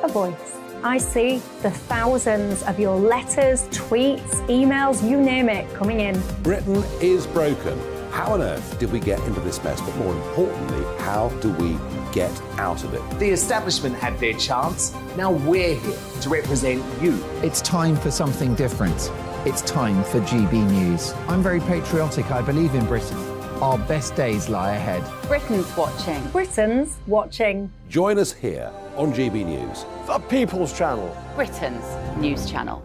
a voice. I see the thousands of your letters, tweets, emails, you name it, coming in. Britain is broken. How on earth did we get into this mess? But more importantly, how do we get out of it? The establishment had their chance. Now we're here to represent you. It's time for something different. It's time for GB News. I'm very patriotic. I believe in Britain. Our best days lie ahead. Britain's watching. Britain's watching. Join us here on GB News. The People's Channel. Britain's news channel.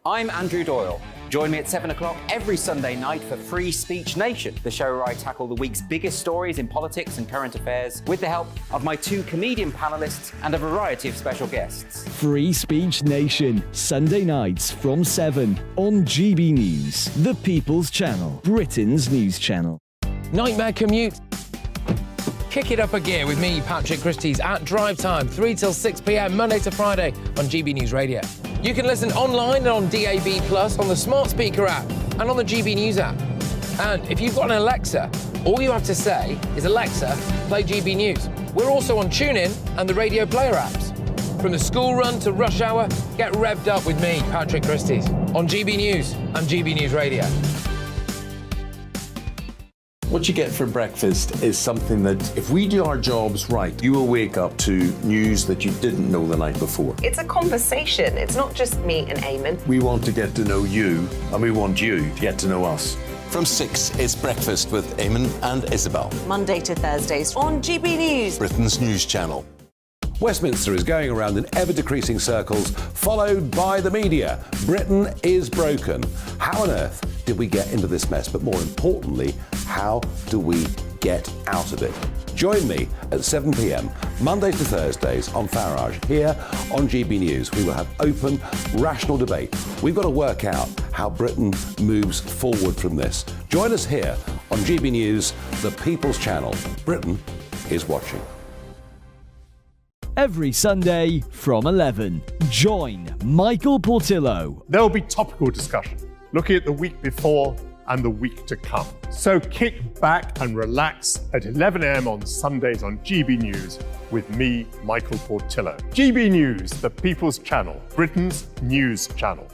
I'm Andrew Doyle. Join me at 7 o'clock every Sunday night for Free Speech Nation, the show where I tackle the week's biggest stories in politics and current affairs with the help of my two comedian panellists and a variety of special guests. Free Speech Nation, Sunday nights from 7 on GB News, the People's Channel, Britain's news channel. Nightmare commute? Kick it up a gear with me, Patrick Christie's, at drive time, 3 till 6 p.m, Monday to Friday on GB News Radio. You can listen online and on DAB+, on the smart speaker app and on the GB News app. And if you've got an Alexa, all you have to say is, Alexa, play GB News. We're also on TuneIn and the Radio Player apps. From the school run to rush hour, get revved up with me, Patrick Christie's, on GB News and GB News Radio. What you get for breakfast is something that, if we do our jobs right, you will wake up to news that you didn't know the night before. It's a conversation. It's not just me and Eamon. We want to get to know you, and we want you to get to know us. From 6, it's Breakfast with Eamon and Isabel. Monday to Thursdays on GB News, Britain's news channel. Westminster is going around in ever-decreasing circles, followed by the media. Britain is broken. How on earth did we get into this mess? But more importantly, how do we get out of it? Join me at 7 p.m, Mondays to Thursdays on Farage, here on GB News. We will have open, rational debate. We've got to work out how Britain moves forward from this. Join us here on GB News, the People's Channel. Britain is watching. Every Sunday from 11, join Michael Portillo. There will be topical discussion, looking at the week before and the week to come. So kick back and relax at 11 a.m. on Sundays on GB News with me, Michael Portillo. GB News, the People's Channel, Britain's news channel.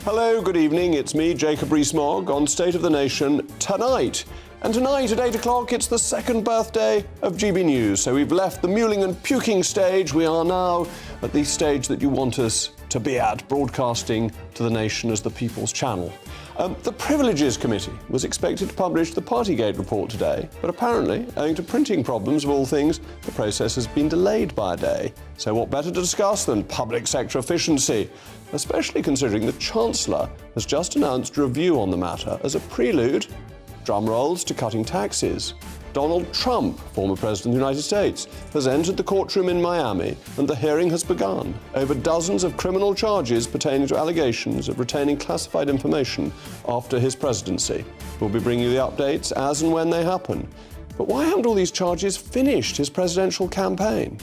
Hello, good evening. It's me, Jacob Rees-Mogg, on State of the Nation tonight. And tonight at 8 o'clock, it's the second birthday of GB News. So we've left the mewling and puking stage. We are now at the stage that you want us to be at, broadcasting to the nation as the People's Channel. The Privileges Committee was expected to publish the Partygate report today, but apparently, owing to printing problems of all things, the process has been delayed by a day. So what better to discuss than public sector efficiency, especially considering the Chancellor has just announced a review on the matter as a prelude, drum rolls, to cutting taxes. Donald Trump, former President of the United States, has entered the courtroom in Miami and the hearing has begun over dozens of criminal charges pertaining to allegations of retaining classified information after his presidency. We'll be bringing you the updates as and when they happen. But why haven't all these charges finished his presidential campaign?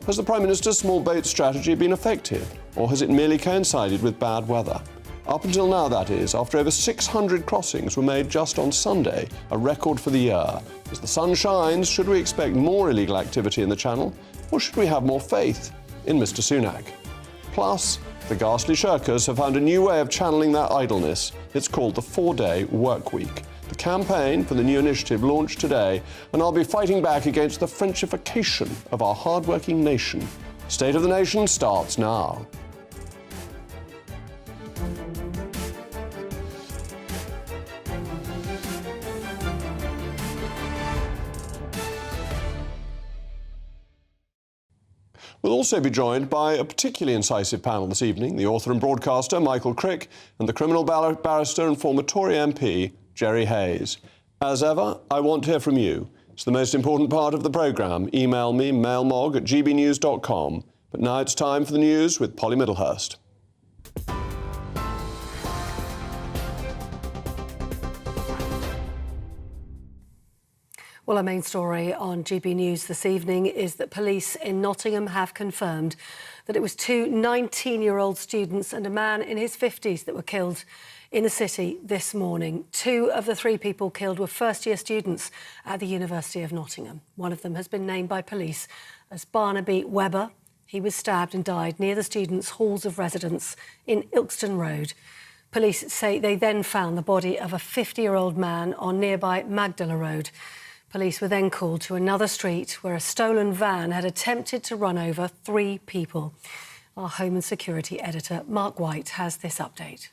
Has the Prime Minister's small boat strategy been effective, or has it merely coincided with bad weather? Up until now, that is, after over 600 crossings were made just on Sunday, a record for the year. As the sun shines, should we expect more illegal activity in the Channel, or should we have more faith in Mr. Sunak? Plus, the ghastly shirkers have found a new way of channeling their idleness. It's called the 4-day work week. The campaign for the new initiative launched today, and I'll be fighting back against the Frenchification of our hard-working nation. State of the Nation starts now. We'll also be joined by a particularly incisive panel this evening, the author and broadcaster Michael Crick and the criminal barrister and former Tory MP Jerry Hayes. As ever, I want to hear from you. It's the most important part of the programme. Email me, mailmog@gbnews.com. But now it's time for the news with Polly Middlehurst. Well, our main story on GB News this evening is that police in Nottingham have confirmed that it was two 19-year-old students and a man in his 50s that were killed in the city this morning. Two of the three people killed were first-year students at the University of Nottingham. One of them has been named by police as Barnaby Webber. He was stabbed and died near the students' halls of residence in Ilkeston Road. Police say they then found the body of a 50-year-old man on nearby Magdala Road. Police were then called to another street where a stolen van had attempted to run over three people. Our Home and Security editor, Mark White, has this update.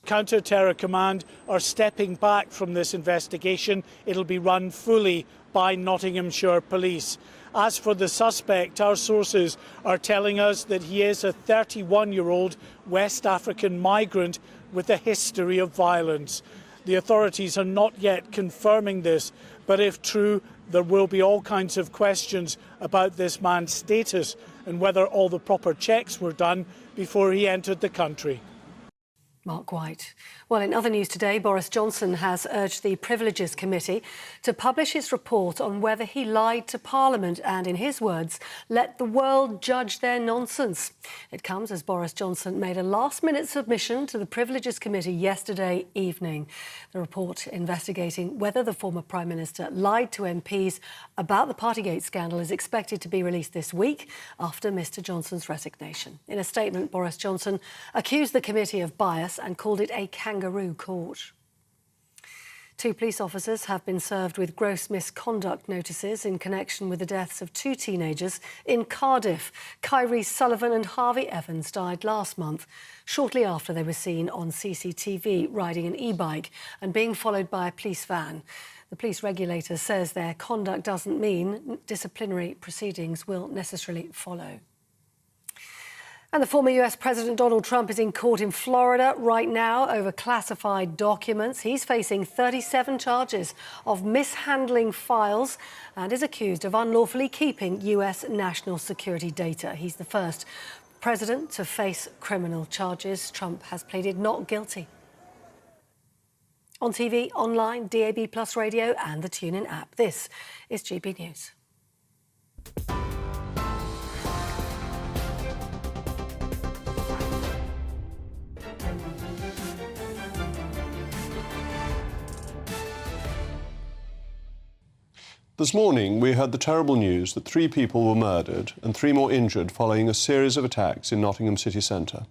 Counter-Terror Command are stepping back from this investigation. It'll be run fully by Nottinghamshire Police. As for the suspect, our sources are telling us that he is a 31-year-old West African migrant with a history of violence. The authorities are not yet confirming this, but if true, there will be all kinds of questions about this man's status and whether all the proper checks were done before he entered the country. Mark White. Well, in other news today, Boris Johnson has urged the Privileges Committee to publish its report on whether he lied to Parliament and, in his words, let the world judge their nonsense. It comes as Boris Johnson made a last-minute submission to the Privileges Committee yesterday evening. The report investigating whether the former Prime Minister lied to MPs about the Partygate scandal is expected to be released this week after Mr Johnson's resignation. In a statement, Boris Johnson accused the committee of bias and called it a kangaroo court. Two police officers have been served with gross misconduct notices in connection with the deaths of two teenagers in Cardiff. Kyrie Sullivan and Harvey Evans died last month, shortly after they were seen on CCTV riding an e-bike and being followed by a police van. The police regulator says their conduct doesn't mean disciplinary proceedings will necessarily follow. And the former US President Donald Trump is in court in Florida right now over classified documents. He's facing 37 charges of mishandling files and is accused of unlawfully keeping US national security data. He's the first president to face criminal charges. Trump has pleaded not guilty. On TV, online, DAB+ radio and the TuneIn app. This is GB News. This morning, we heard the terrible news that 3 people were murdered and 3 more injured following a series of attacks in Nottingham city centre.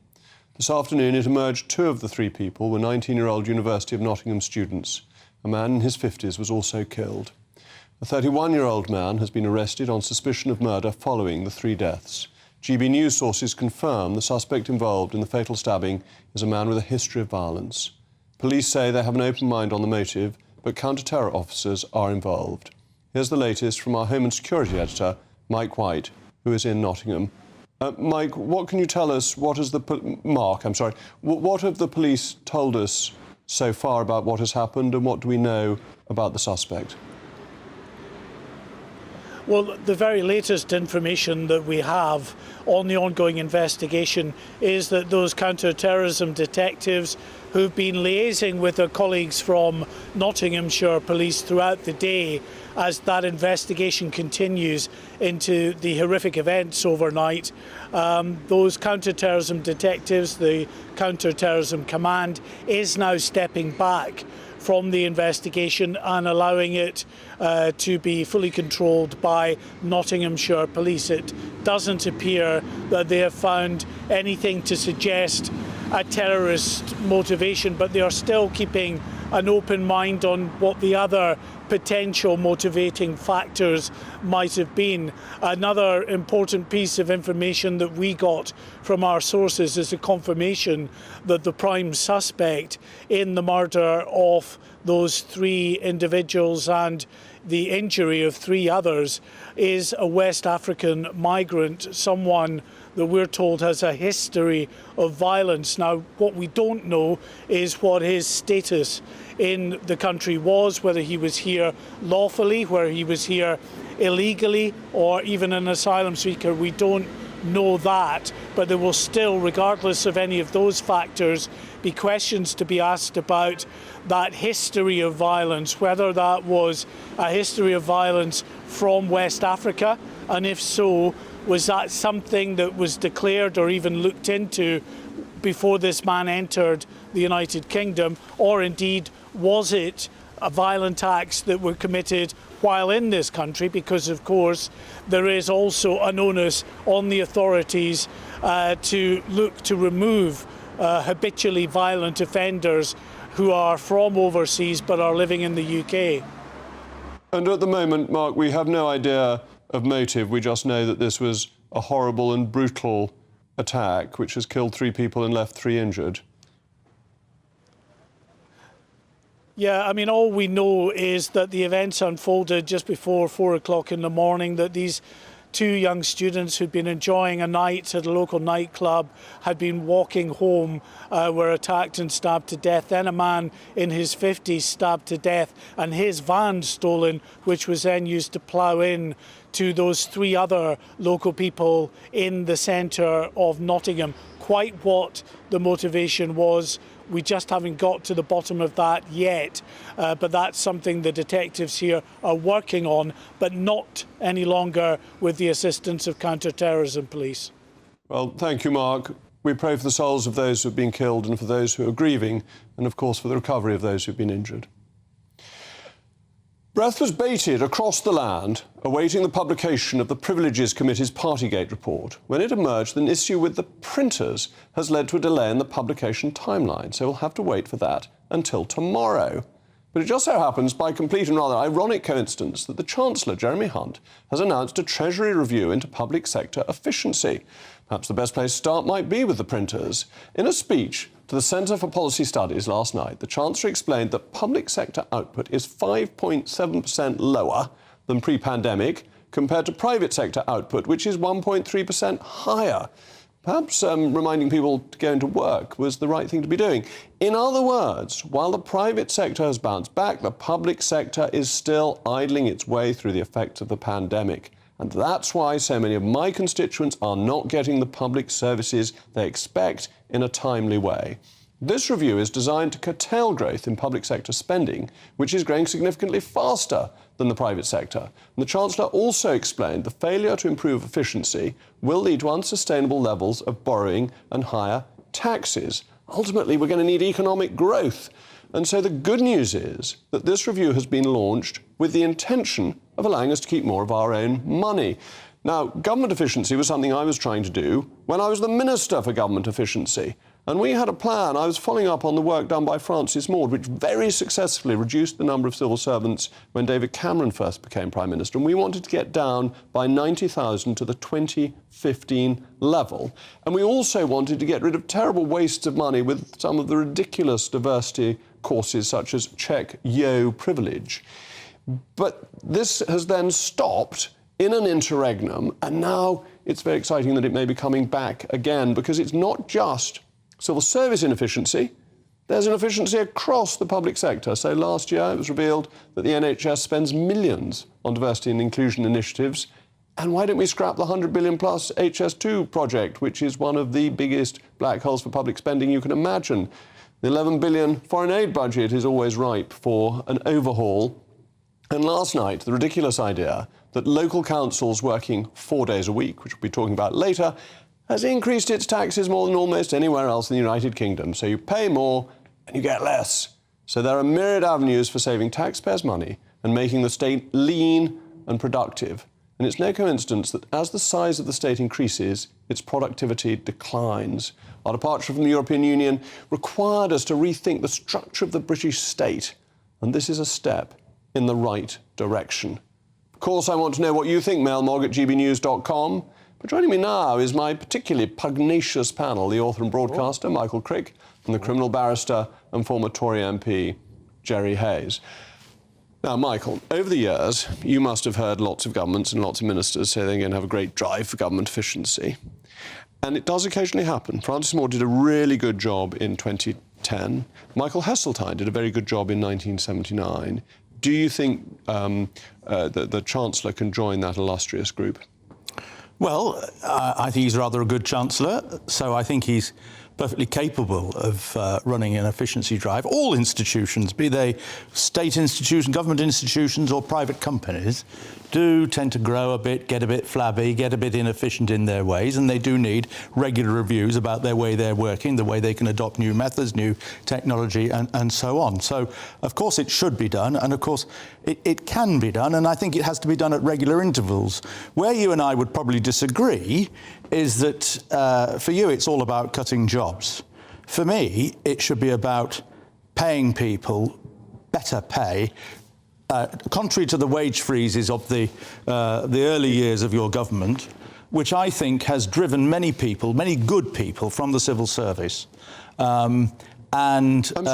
This afternoon, it emerged 2 of the 3 people were 19-year-old University of Nottingham students. A man in his 50s was also killed. A 31-year-old man has been arrested on suspicion of murder following the 3 deaths. GB News sources confirm the suspect involved in the fatal stabbing is a man with a history of violence. Police say they have an open mind on the motive, but counter-terror officers are involved. Here's the latest from our Home and Security editor, Mike White, who is in Nottingham. Mike, what can you tell us? What have the police told us so far about what has happened, and what do we know about the suspect? Well, the very latest information that we have on the ongoing investigation is that those counter-terrorism detectives who've been liaising with their colleagues from Nottinghamshire Police throughout the day as that investigation continues into the horrific events overnight. Those counter-terrorism detectives, the Counter-Terrorism Command, is now stepping back from the investigation and allowing it to be fully controlled by Nottinghamshire Police. It doesn't appear that they have found anything to suggest a terrorist motivation, but they are still keeping an open mind on what the other potential motivating factors might have been. Another important piece of information that we got from our sources is a confirmation that the prime suspect in the murder of those 3 individuals and the injury of 3 others is a West African migrant, someone that we're told has a history of violence. Now, what we don't know is what his status in the country was, whether he was here lawfully, whether he was here illegally, or even an asylum seeker. We don't know that, but there will still, regardless of any of those factors, be questions to be asked about that history of violence, whether that was a history of violence from West Africa, and if so, was that something that was declared or even looked into before this man entered the United Kingdom, or indeed was it violent acts that were committed while in this country, because of course there is also an onus on the authorities to look to remove habitually violent offenders who are from overseas but are living in the UK. And at the moment, Mark, we have no idea of motive. We just know that this was a horrible and brutal attack which has killed 3 people and left 3 injured. Yeah, I mean, all we know is that the events unfolded just before 4 o'clock in the morning, that these 2 young students who'd been enjoying a night at a local nightclub had been walking home, were attacked and stabbed to death. Then a man in his 50s stabbed to death and his van stolen, which was then used to plough in to those 3 other local people in the centre of Nottingham. Quite what the motivation was, we just haven't got to the bottom of that yet, but that's something the detectives here are working on, but not any longer with the assistance of counter-terrorism police. Well, thank you, Mark. We pray for the souls of those who have been killed and for those who are grieving, and of course for the recovery of those who have been injured. Breath was bated across the land, awaiting the publication of the Privileges Committee's Partygate report, when it emerged that an issue with the printers has led to a delay in the publication timeline, so we'll have to wait for that until tomorrow. But it just so happens, by complete and rather ironic coincidence, that the Chancellor, Jeremy Hunt, has announced a Treasury review into public sector efficiency. Perhaps the best place to start might be with the printers. In a speech to the Centre for Policy Studies last night, the Chancellor explained that public sector output is 5.7% lower than pre-pandemic compared to private sector output, which is 1.3% higher. Perhaps reminding people to go into work was the right thing to be doing. In other words, while the private sector has bounced back, the public sector is still idling its way through the effects of the pandemic. And that's why so many of my constituents are not getting the public services they expect in a timely way. This review is designed to curtail growth in public sector spending, which is growing significantly faster than the private sector. And the Chancellor also explained the failure to improve efficiency will lead to unsustainable levels of borrowing and higher taxes. Ultimately, we're going to need economic growth. And so the good news is that this review has been launched with the intention of allowing us to keep more of our own money. Now, government efficiency was something I was trying to do when I was the Minister for Government Efficiency. And we had a plan. I was following up on the work done by Francis Maude, which very successfully reduced the number of civil servants when David Cameron first became Prime Minister. And we wanted to get down by 90,000 to the 2015 level. And we also wanted to get rid of terrible wastes of money with some of the ridiculous diversity courses such as Check Yo privilege. But this has then stopped in an interregnum, and now it's very exciting that it may be coming back again, because it's not just civil service inefficiency, there's inefficiency across the public sector. So last year it was revealed that the NHS spends millions on diversity and inclusion initiatives. And why don't we scrap the 100 billion plus HS2 project, which is one of the biggest black holes for public spending you can imagine? The 11 billion foreign aid budget is always ripe for an overhaul. And last night, the ridiculous idea that local councils working 4 days a week, which we'll be talking about later, has increased its taxes more than almost anywhere else in the United Kingdom. So you pay more and you get less. So there are myriad avenues for saving taxpayers' money and making the state lean and productive. And it's no coincidence that as the size of the state increases, its productivity declines. Our departure from the European Union required us to rethink the structure of the British state. And this is a step in the right direction. Of course, I want to know what you think, mailmog@gbnews.com. But joining me now is my particularly pugnacious panel, the author and broadcaster, Michael Crick, and the criminal barrister and former Tory MP, Jerry Hayes. Now, Michael, over the years, you must have heard lots of governments and lots of ministers say they're going to have a great drive for government efficiency. And it does occasionally happen. Francis Maude did a really good job in 2010. Michael Heseltine did a very good job in 1979. Do you think the Chancellor can join that illustrious group? Well, I think he's rather a good chancellor, so I think he's perfectly capable of running an efficiency drive. All institutions, be they state institutions, government institutions or private companies, do tend to grow a bit, get a bit flabby, get a bit inefficient in their ways, and they do need regular reviews about their way they're working, the way they can adopt new methods, new technology, and so on. So, of course, it should be done, and of course, it can be done, and I think it has to be done at regular intervals. Where you and I would probably disagree is that for you, it's all about cutting jobs. For me, it should be about paying people better pay, contrary to the wage freezes of the early years of your government, which I think has driven many people, many good people, from the civil service. I'm sorry.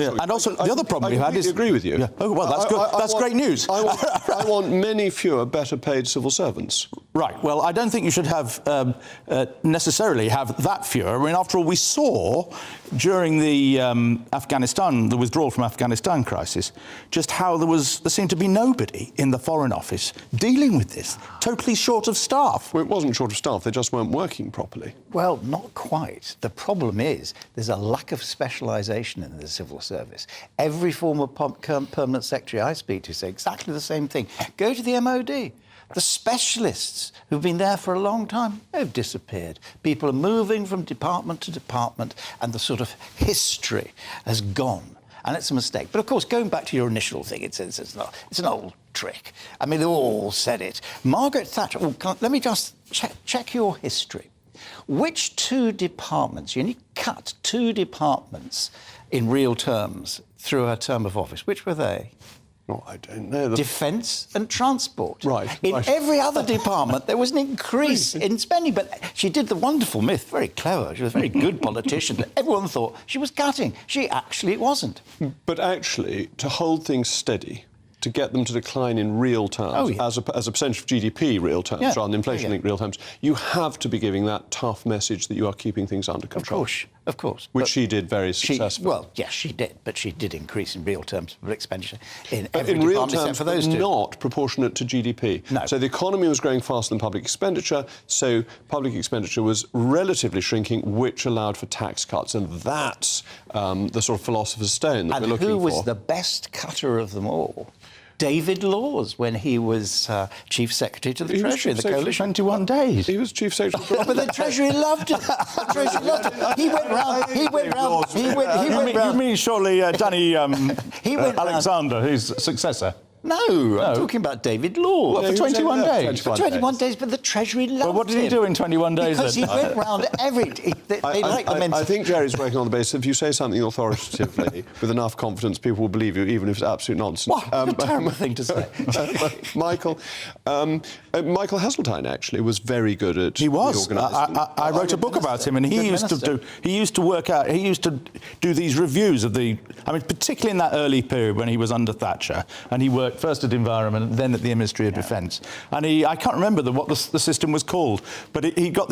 Yeah. And also, the other problem we had is... I agree with you. Yeah. Oh, well, that's good. That's great news. I want many fewer better paid civil servants. Right. Well, I don't think you should have necessarily have that fewer. I mean, after all, we saw during the the withdrawal from Afghanistan crisis, just how there seemed to be nobody in the Foreign Office dealing with this, totally short of staff. Well, it wasn't short of staff, they just weren't working properly. Well, not quite. The problem is there's a lack of specialisation in the civil service. Every former permanent secretary I speak to say exactly the same thing. Go to the MOD. The specialists who've been there for a long time, they've disappeared. People are moving from department to department, and the sort of history has gone. And it's a mistake. But, of course, going back to your initial thing, it's an old trick. I mean, they all said it. Margaret Thatcher... Well, let me just check your history. Which two departments, you only cut two departments in real terms through her term of office, which were they? Oh, I don't know. Defence and transport. Right. In every other department, there was an increase in spending. But she did the wonderful myth, very clever. She was a very good politician. Everyone thought she was cutting. She actually wasn't. But actually, to hold things steady, to get them to decline in real terms, as a percentage of GDP real terms, rather than inflation-linked real terms, you have to be giving that tough message that you are keeping things under control. Of course. Which she did very successfully. Well, yes, she did, but she did increase in real terms public expenditure in every department except for those two. Not proportionate to GDP. No. So the economy was growing faster than public expenditure, so public expenditure was relatively shrinking, which allowed for tax cuts, and that's the sort of philosopher's stone that we're looking for. And who was the best cutter of them all? David Laws, when he was Chief Secretary to the Treasury, the Coalition. 21 days. He was Chief Secretary. But the Treasury loved him. The Treasury loved him. He went round. You mean surely Danny Alexander, his successor? No, I'm talking about David Law. What, for 21 days? For 21 days, but the Treasury loved him. Well, what did he do in 21 days Because then? he went round I think Jerry's working on the basis if you say something authoritatively with enough confidence, people will believe you, even if it's absolute nonsense. What a terrible thing to say. Michael Heseltine actually was very good at reorganising. I wrote a book about him, and he used to do these reviews of the... I mean, particularly in that early period when he was under Thatcher, and he worked first at Environment, then at the Ministry of Defence. And I can't remember what the system was called, but he got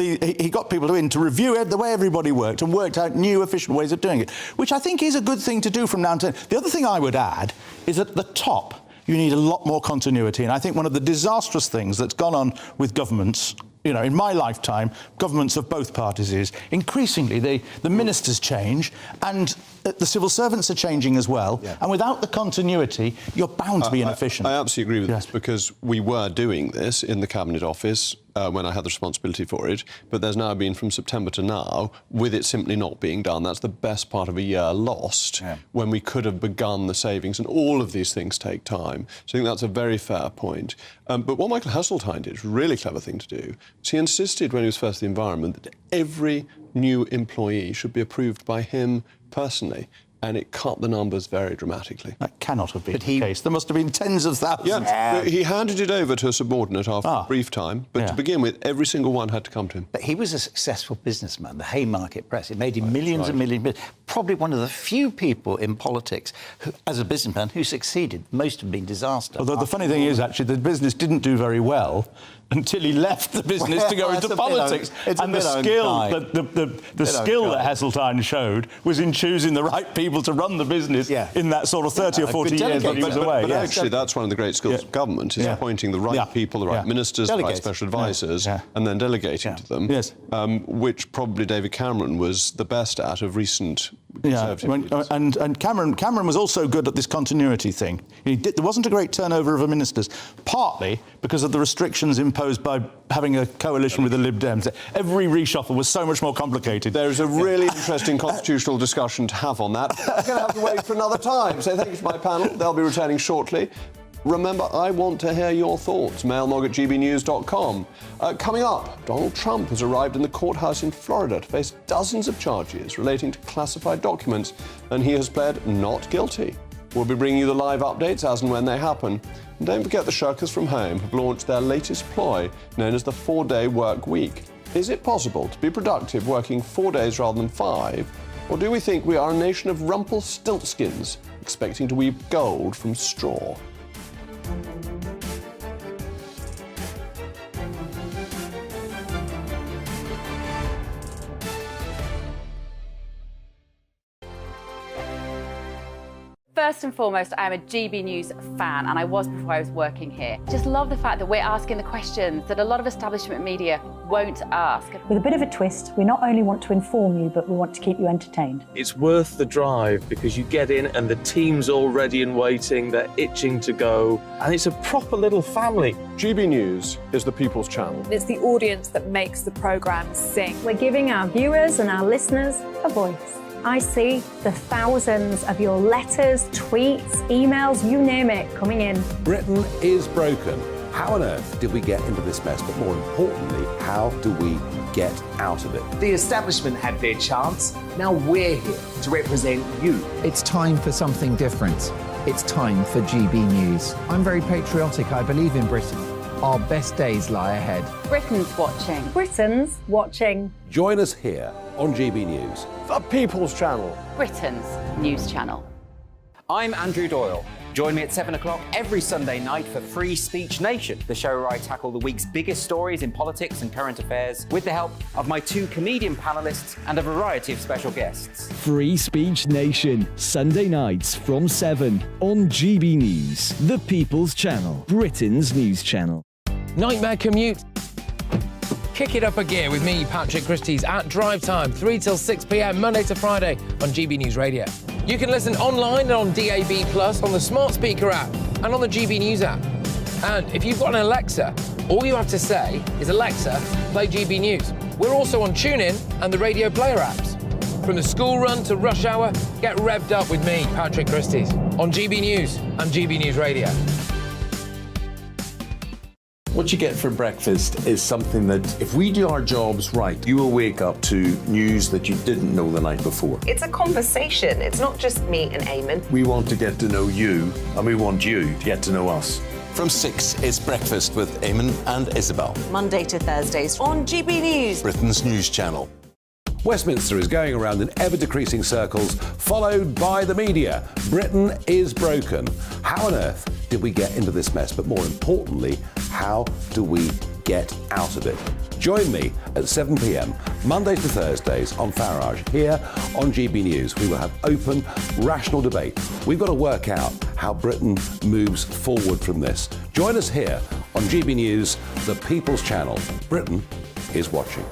people in to review the way everybody worked and worked out new, efficient ways of doing it, which I think is a good thing to do from now to then. The other thing I would add is at the top, you need a lot more continuity. And I think one of the disastrous things that's gone on with governments, you know, in my lifetime, governments of both parties is increasingly the ministers change and the civil servants are changing as well. Yeah. And without the continuity, you're bound to be inefficient. I absolutely agree with this, because we were doing this in the Cabinet Office when I had the responsibility for it, but there's now been from September to now, with it simply not being done. That's the best part of a year lost when we could have begun the savings, and all of these things take time. So I think that's a very fair point. But what Michael Heseltine did, a really clever thing to do, was he insisted when he was first at the Environment that every new employee should be approved by him personally, and it cut the numbers very dramatically. That cannot have been the case. There must have been tens of thousands. Yeah, he handed it over to a subordinate after a brief time, but to begin with, every single one had to come to him. But he was a successful businessman, the Haymarket Press. It made him millions and millions. probably one of the few people in politics, who, as a businessman, who succeeded. Most have been disaster. Although the funny thing is, actually, the business didn't do very well until he left the business to go into politics. And the skill that Heseltine showed was in choosing the right people to run the business in that sort of 30 or 40 years that he was away. But actually, that's one of the great skills of government, is appointing the right people, the right ministers, the right special advisors, and then delegating to them, which probably David Cameron was the best at of recent Conservative leaders. And Cameron was also good at this continuity thing. There wasn't a great turnover of ministers, partly because of the restrictions imposed by having a coalition with the Lib Dems. Every reshuffle was so much more complicated. There's a really interesting constitutional discussion to have on that. We're going to have to wait for another time. So thank you to my panel. They'll be returning shortly. Remember, I want to hear your thoughts. mailmog@gbnews.com. Coming up, Donald Trump has arrived in the courthouse in Florida to face dozens of charges relating to classified documents, and he has pled not guilty. We'll be bringing you the live updates as and when they happen. And don't forget the Shirkers from Home have launched their latest ploy, known as the 4-day work week. Is it possible to be productive working 4 days rather than 5? Or do we think we are a nation of Rumpelstiltskins, expecting to weave gold from straw? First and foremost, I'm a GB News fan, and I was before I was working here. Just love the fact that we're asking the questions that a lot of establishment media won't ask. With a bit of a twist, we not only want to inform you, but we want to keep you entertained. It's worth the drive because you get in and the team's all ready and waiting, they're itching to go, and it's a proper little family. GB News is the People's Channel. It's the audience that makes the programme sing. We're giving our viewers and our listeners a voice. I see the thousands of your letters, tweets, emails, you name it, coming in. Britain is broken. How on earth did we get into this mess? But more importantly, how do we get out of it? The establishment had their chance. Now we're here to represent you. It's time for something different. It's time for GB News. I'm very patriotic. I believe in Britain. Our best days lie ahead. Britain's watching. Britain's watching. Join us here on GB News. The People's Channel. Britain's news channel. I'm Andrew Doyle. Join me at 7 o'clock every Sunday night for Free Speech Nation, the show where I tackle the week's biggest stories in politics and current affairs with the help of my 2 comedian panellists and a variety of special guests. Free Speech Nation, Sunday nights from 7 on GB News, the People's Channel, Britain's news channel. Nightmare commute? Kick it up a gear with me, Patrick Christie's, at drive time, 3 till 6 p.m, Monday to Friday on GB News Radio. You can listen online and on DAB+, on the smart speaker app and on the GB News app. And if you've got an Alexa, all you have to say is, Alexa, play GB News. We're also on TuneIn and the Radio Player apps. From the school run to rush hour, get revved up with me, Patrick Christie's, on GB News and GB News Radio. What you get for breakfast is something that, if we do our jobs right, you will wake up to news that you didn't know the night before. It's a conversation. It's not just me and Eamon. We want to get to know you, and we want you to get to know us. From 6, it's Breakfast with Eamon and Isabel. Monday to Thursdays on GB News. Britain's news channel. Westminster is going around in ever-decreasing circles, followed by the media. Britain is broken. How on earth did we get into this mess? But more importantly, how do we get out of it? Join me at 7 p.m, Mondays to Thursdays on Farage, here on GB News. We will have open, rational debate. We've got to work out how Britain moves forward from this. Join us here on GB News, the People's Channel. Britain is watching.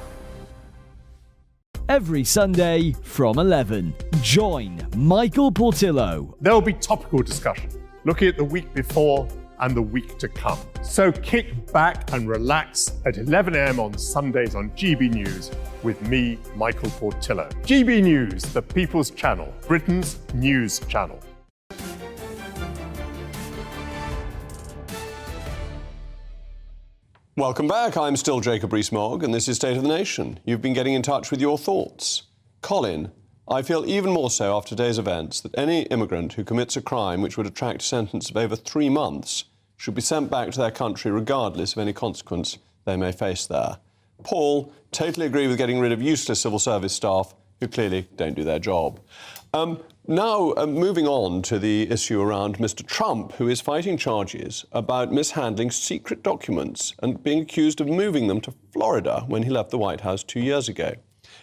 Every Sunday from 11, join Michael Portillo. There will be topical discussion, looking at the week before and the week to come. So kick back and relax at 11 a.m. on Sundays on GB News with me, Michael Portillo. GB News, the People's Channel, Britain's news channel. Welcome back. I'm still Jacob Rees-Mogg, and this is State of the Nation. You've been getting in touch with your thoughts. Colin, I feel even more so after today's events that any immigrant who commits a crime which would attract a sentence of over 3 months should be sent back to their country regardless of any consequence they may face there. Paul, totally agree with getting rid of useless civil service staff. who clearly don't do their job. Now, moving on to the issue around Mr. Trump, who is fighting charges about mishandling secret documents and being accused of moving them to Florida when he left the White House 2 years ago.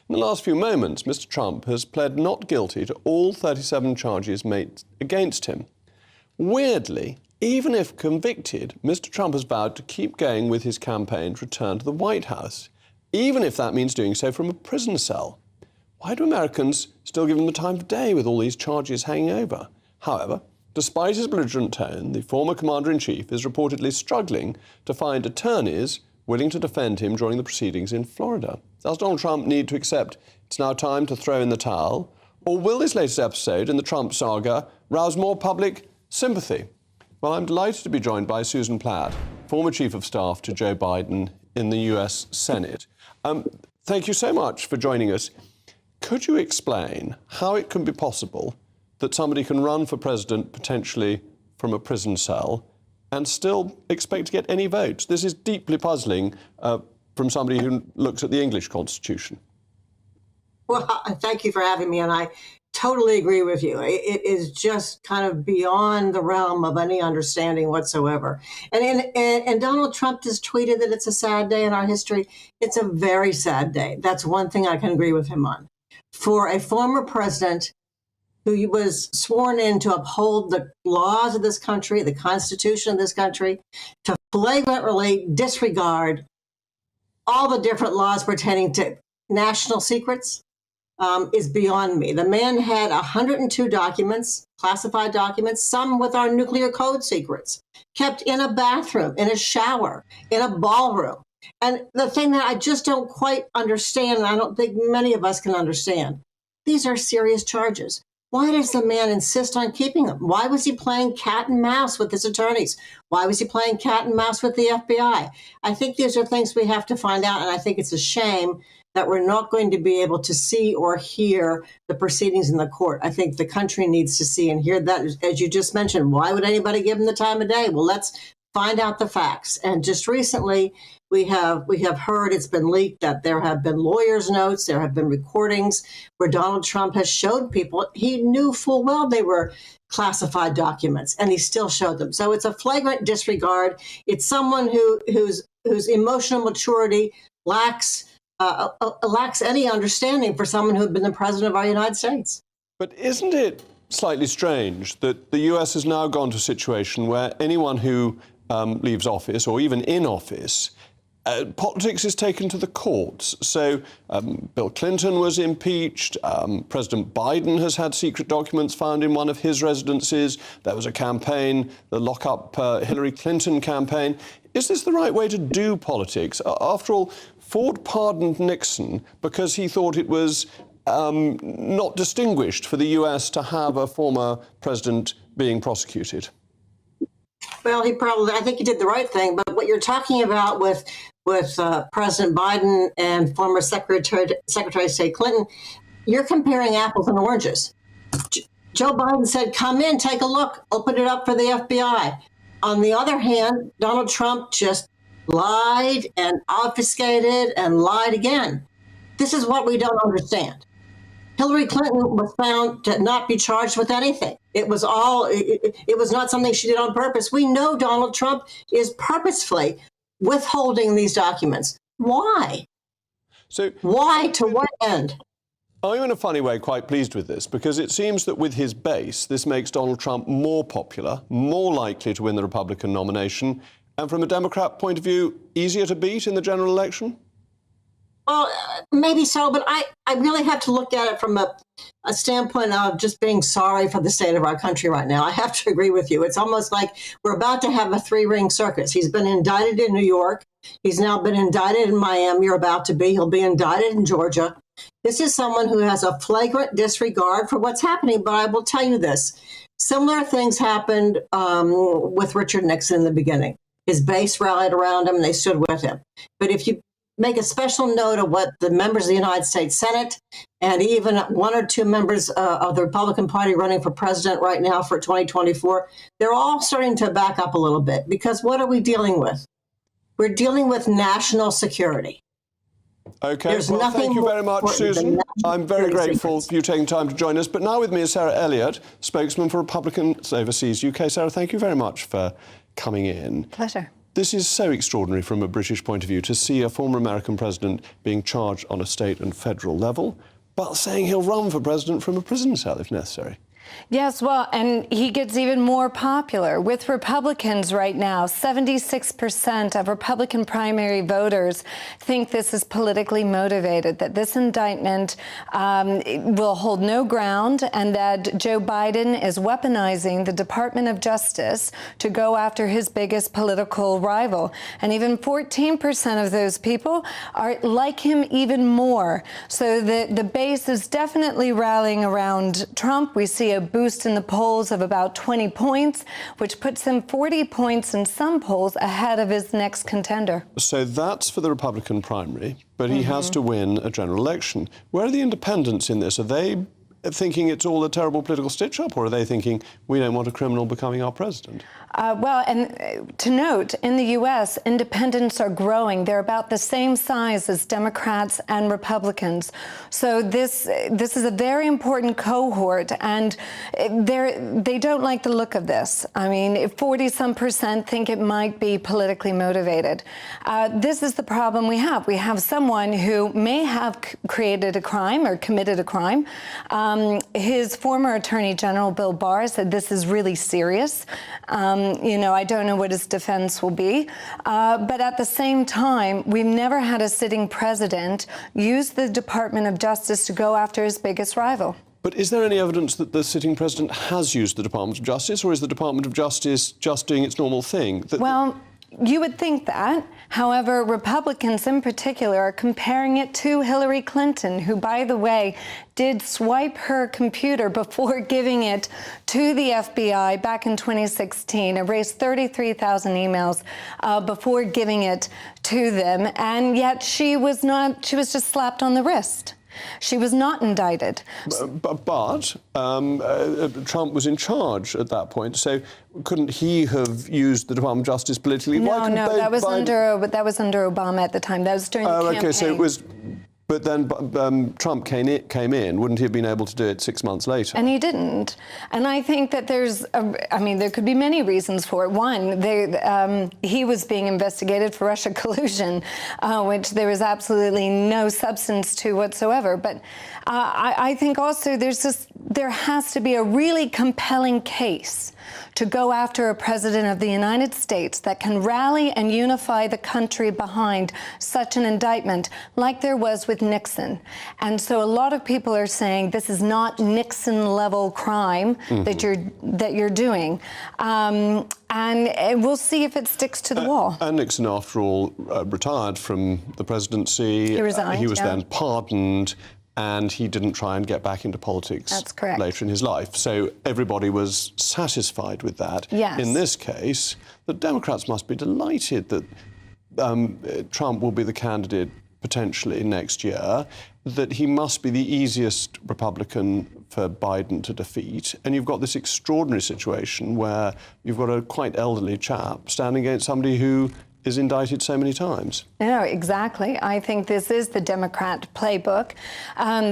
In the last few moments, Mr. Trump has pled not guilty to all 37 charges made against him. Weirdly, even if convicted, Mr. Trump has vowed to keep going with his campaign to return to the White House, even if that means doing so from a prison cell. Why do Americans still give him the time of day with all these charges hanging over? However, despite his belligerent tone, the former commander-in-chief is reportedly struggling to find attorneys willing to defend him during the proceedings in Florida. Does Donald Trump need to accept it's now time to throw in the towel? Or will this latest episode in the Trump saga rouse more public sympathy? Well, I'm delighted to be joined by Susan Platt, former Chief of Staff to Joe Biden in the US Senate. Thank you so much for joining us. Could you explain how it can be possible that somebody can run for president potentially from a prison cell and still expect to get any votes? This is deeply puzzling from somebody who looks at the English Constitution. Well, thank you for having me, and I totally agree with you. It is just kind of beyond the realm of any understanding whatsoever. And Donald Trump just tweeted that it's a sad day in our history. It's a very sad day. That's one thing I can agree with him on. For a former president who was sworn in to uphold the laws of this country, the Constitution of this country, to flagrantly disregard all the different laws pertaining to national secrets, is beyond me. The man had 102 documents, classified documents, some with our nuclear code secrets, kept in a bathroom, in a shower, in a ballroom. And the thing that I just don't quite understand, and I don't think many of us can understand, these are serious charges. Why does the man insist on keeping them? Why was he playing cat and mouse with his attorneys? Why was he playing cat and mouse with the FBI? I think these are things we have to find out, and I think it's a shame that we're not going to be able to see or hear the proceedings in the court. I think the country needs to see and hear that. As you just mentioned, why would anybody give him the time of day? Well, let's find out the facts. And just recently, we have heard, it's been leaked, that there have been lawyers' notes, there have been recordings where Donald Trump has showed people he knew full well they were classified documents, and he still showed them. So it's a flagrant disregard. It's someone whose emotional maturity lacks any understanding for someone who had been the president of our United States. But isn't it slightly strange that the US has now gone to a situation where anyone who leaves office, or even in office, politics is taken to the courts? So Bill Clinton was impeached. President Biden has had secret documents found in one of his residences. There was a campaign, the Lock Up Hillary Clinton campaign. Is this the right way to do politics? After all, Ford pardoned Nixon because he thought it was not distinguished for the US to have a former president being prosecuted. Well, I think he did the right thing. But what you're talking about with President Biden and former Secretary of State Clinton, you're comparing apples and oranges. Joe Biden said, come in, take a look, open it up for the FBI. On the other hand, Donald Trump just lied and obfuscated and lied again. This is what we don't understand. Hillary Clinton was found to not be charged with anything. It was not something she did on purpose. We know Donald Trump is purposefully withholding these documents. Why? So why? To what end? I'm in a funny way quite pleased with this, because it seems that with his base, this makes Donald Trump more popular, more likely to win the Republican nomination, and from a Democrat point of view, easier to beat in the general election? Well, maybe so, but I really have to look at it from a standpoint of just being sorry for the state of our country right now. I have to agree with you. It's almost like we're about to have a three-ring circus. He's been indicted in New York. He's now been indicted in Miami, or about to be. He'll be indicted in Georgia. This is someone who has a flagrant disregard for what's happening. But I will tell you this. Similar things happened with Richard Nixon in the beginning. His base rallied around him and they stood with him. But if you make a special note of what the members of the United States Senate and even one or two members of the Republican Party running for president right now for 2024, they're all starting to back up a little bit. Because what are we dealing with? We're dealing with national security. OK, There's well, nothing thank you very much, more important than Susan. that. I'm very Trade grateful secrets. for you taking time to join us. But now with me is Sarah Elliott, spokesman for Republicans Overseas UK. Sarah, thank you very much for coming in. Pleasure. This is so extraordinary from a British point of view to see a former American president being charged on a state and federal level, but saying he'll run for president from a prison cell if necessary. Yes, well, and he gets even more popular with Republicans right now. 76% of Republican primary voters think this is politically motivated, that this indictment will hold no ground, and that Joe Biden is weaponizing the Department of Justice to go after his biggest political rival. And even 14% of those people are like him even more. So the base is definitely rallying around Trump. We see a boost in the polls of about 20 points, which puts him 40 points in some polls ahead of his next contender. So that's for the Republican primary, but he has to win a general election. Where are the independents in this? Are they thinking it's all a terrible political stitch-up, or are they thinking we don't want a criminal becoming our president? Well, and to note, in the U.S., independents are growing. They're about the same size as Democrats and Republicans. So this is a very important cohort, and they don't like the look of this. I mean, 40-some% think it might be politically motivated. This is the problem we have. We have someone who may have created a crime or committed a crime. His former Attorney General, Bill Barr, said this is really serious. You know, I don't know what his defense will be. But at the same time, we've never had a sitting president use the Department of Justice to go after his biggest rival. But is there any evidence that the sitting president has used the Department of Justice, or is the Department of Justice just doing its normal thing? Well, you would think that. However, Republicans in particular are comparing it to Hillary Clinton, who, by the way, did swipe her computer before giving it to the FBI back in 2016, erased 33,000 emails before giving it to them, and yet she was just slapped on the wrist. She was not indicted. But Trump was in charge at that point, so couldn't he have used the Department of Justice politically? No, that was under Obama at the time. That was during the campaign. OK, so it was. But then Trump came in. Wouldn't he have been able to do it 6 months later? And he didn't. And I think that there could be many reasons for it. One, he was being investigated for Russia collusion, which there was absolutely no substance to whatsoever. But I think also there has to be a really compelling case to go after a president of the United States that can rally and unify the country behind such an indictment, like there was with Nixon. And so a lot of people are saying this is not Nixon-level crime that you're doing. And we'll see if it sticks to the wall. And Nixon, after all, retired from the presidency. He resigned, he was then pardoned, and he didn't try and get back into politics later in his life. So everybody was satisfied with that. Yes. In this case, the Democrats must be delighted that Trump will be the candidate potentially next year, that he must be the easiest Republican for Biden to defeat. And you've got this extraordinary situation where you've got a quite elderly chap standing against somebody who is indicted so many times. No, exactly. I think this is the Democrat playbook.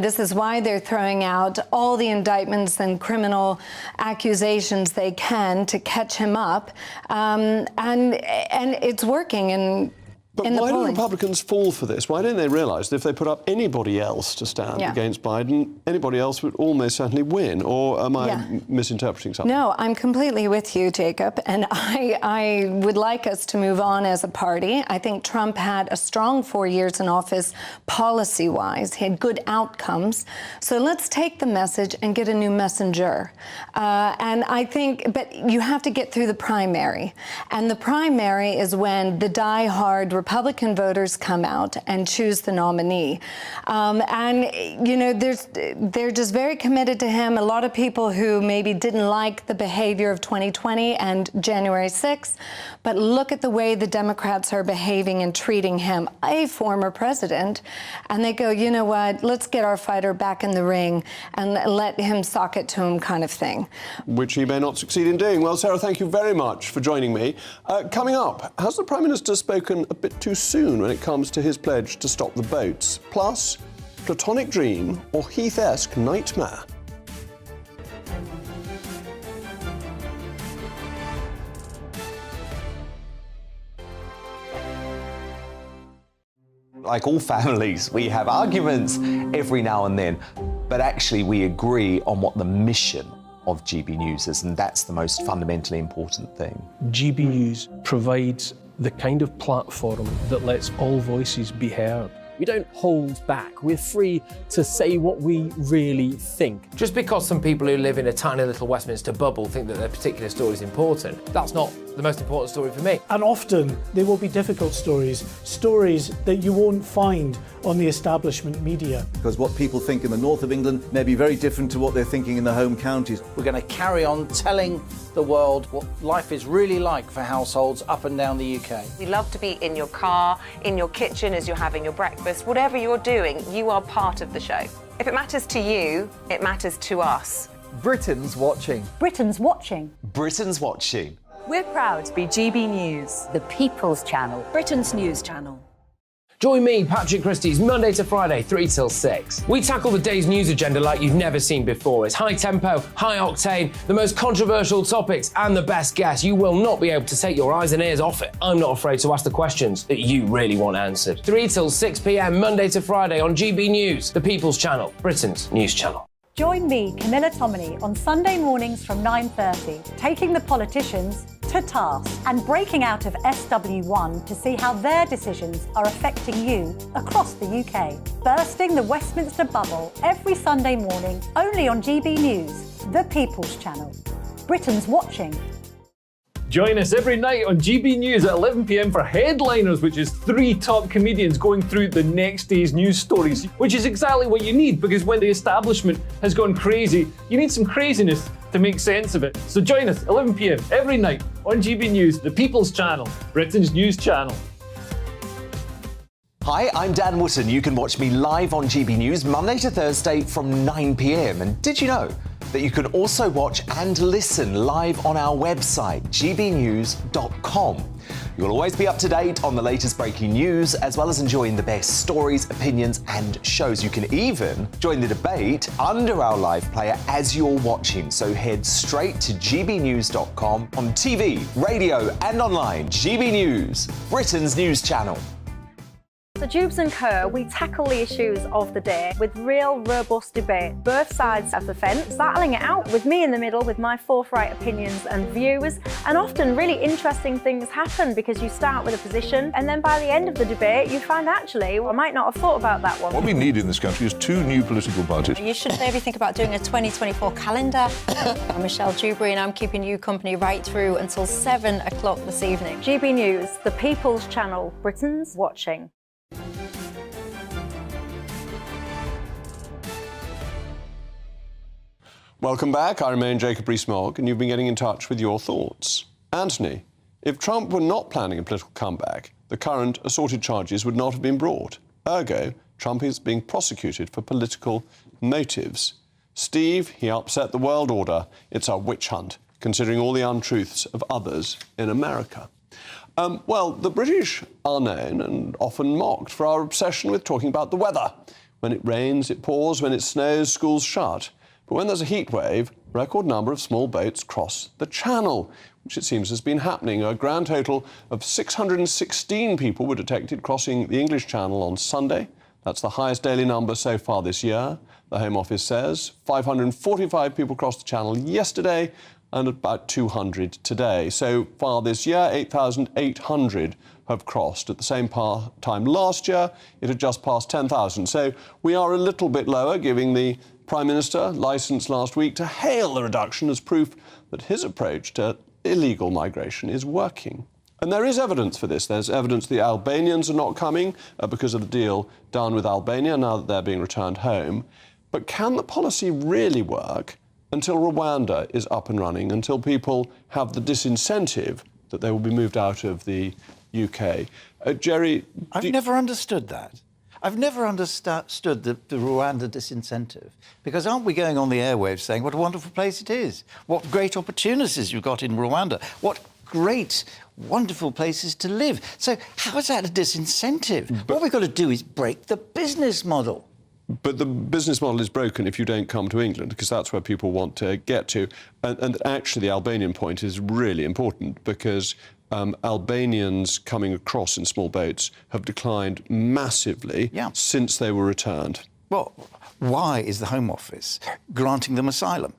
This is why they're throwing out all the indictments and criminal accusations they can to catch him up. And it's working. But why do Republicans fall for this? Why don't they realise that if they put up anybody else to stand against Biden, anybody else would almost certainly win? Or am I misinterpreting something? No, I'm completely with you, Jacob. And I would like us to move on as a party. I think Trump had a strong 4 years in office policy-wise. He had good outcomes. So let's take the message and get a new messenger. And I think, but you have to get through the primary. And the primary is when the die-hard Republican voters come out and choose the nominee. And, you know, they're just very committed to him. A lot of people who maybe didn't like the behavior of 2020 and January 6th, but look at the way the Democrats are behaving and treating him, a former president, and they go, you know what, let's get our fighter back in the ring and let him sock it to him kind of thing. Which he may not succeed in doing. Well, Sarah, thank you very much for joining me. Coming up, has the Prime Minister spoken a bit bit too soon when it comes to his pledge to stop the boats? Plus, platonic dream or Heath-esque nightmare? Like all families, we have arguments every now and then, but actually we agree on what the mission of GB News is, and that's the most fundamentally important thing. GB News provides the kind of platform that lets all voices be heard. We don't hold back. We're free to say what we really think. Just because some people who live in a tiny little Westminster bubble think that their particular story is important, that's not the most important story for me. And often they will be difficult stories, stories that you won't find on the establishment media. Because what people think in the north of England may be very different to what they're thinking in their home counties. We're going to carry on telling the world what life is really like for households up and down the UK. We love to be in your car, in your kitchen as you're having your breakfast. Whatever you're doing, you are part of the show. If it matters to you, it matters to us. Britain's watching. Britain's watching. Britain's watching. We're proud to be GB News, The People's Channel. Britain's news channel. Join me, Patrick Christie's, Monday to Friday, 3 till 6. We tackle the day's news agenda like you've never seen before. It's high tempo, high octane, the most controversial topics, and the best guests. You will not be able to take your eyes and ears off it. I'm not afraid to ask the questions that you really want answered. 3 till 6 p.m, Monday to Friday on GB News, the People's Channel, Britain's news channel. Join me, Camilla Tominey, on Sunday mornings from 9:30, taking the politicians to task and breaking out of SW1 to see how their decisions are affecting you across the UK. Bursting the Westminster bubble every Sunday morning, only on GB News, the People's Channel. Britain's watching. Join us every night on GB News at 11 p.m. for Headliners, which is 3 top comedians going through the next day's news stories, which is exactly what you need, because when the establishment has gone crazy, you need some craziness to make sense of it. So join us 11 p.m. every night on GB News, the People's Channel, Britain's news channel. Hi, I'm Dan Wootton. You can watch me live on GB News Monday to Thursday from 9 p.m. And did you know that you can also watch and listen live on our website, gbnews.com. You'll always be up to date on the latest breaking news, as well as enjoying the best stories, opinions, and shows. You can even join the debate under our live player as you're watching. So head straight to gbnews.com on TV, radio, and online. GB News, Britain's news channel. So Jubes and Kerr, we tackle the issues of the day with real robust debate, both sides of the fence, battling it out with me in the middle with my forthright opinions and views. And often really interesting things happen because you start with a position and then by the end of the debate you find actually, well, I might not have thought about that one. What we need in this country is 2 new political parties. You should maybe think about doing a 2024 calendar. I'm Michelle Dewberry and I'm keeping you company right through until 7 o'clock this evening. GB News, the People's Channel, Britain's watching. Welcome back. I remain Jacob Rees-Mogg, and you've been getting in touch with your thoughts. Anthony, if Trump were not planning a political comeback, the current assorted charges would not have been brought. Ergo, Trump is being prosecuted for political motives. Steve, he upset the world order. It's a witch hunt, considering all the untruths of others in America. Well, the British are known and often mocked for our obsession with talking about the weather. When it rains, it pours. When it snows, schools shut. But when there's a heat wave, a record number of small boats cross the channel, which it seems has been happening. A grand total of 616 people were detected crossing the English Channel on Sunday. That's the highest daily number so far this year, the Home Office says. 545 people crossed the channel yesterday, and about 200 today. So far this year, 8,800 have crossed. At the same time last year, it had just passed 10,000. So we are a little bit lower, giving the Prime Minister licence last week to hail the reduction as proof that his approach to illegal migration is working. And there is evidence for this. There's evidence the Albanians are not coming because of the deal done with Albania, now that they're being returned home. But can the policy really work until Rwanda is up and running, until people have the disincentive that they will be moved out of the UK? Jerry... I've never understood that. I've never understood the Rwanda disincentive. Because aren't we going on the airwaves saying what a wonderful place it is? What great opportunities you've got in Rwanda? What great, wonderful places to live. So how is that a disincentive? What we've got to do is break the business model. But the business model is broken if you don't come to England, because that's where people want to get to. And actually, the Albanian point is really important, because Albanians coming across in small boats have declined massively since they were returned. Well, why is the Home Office granting them asylum?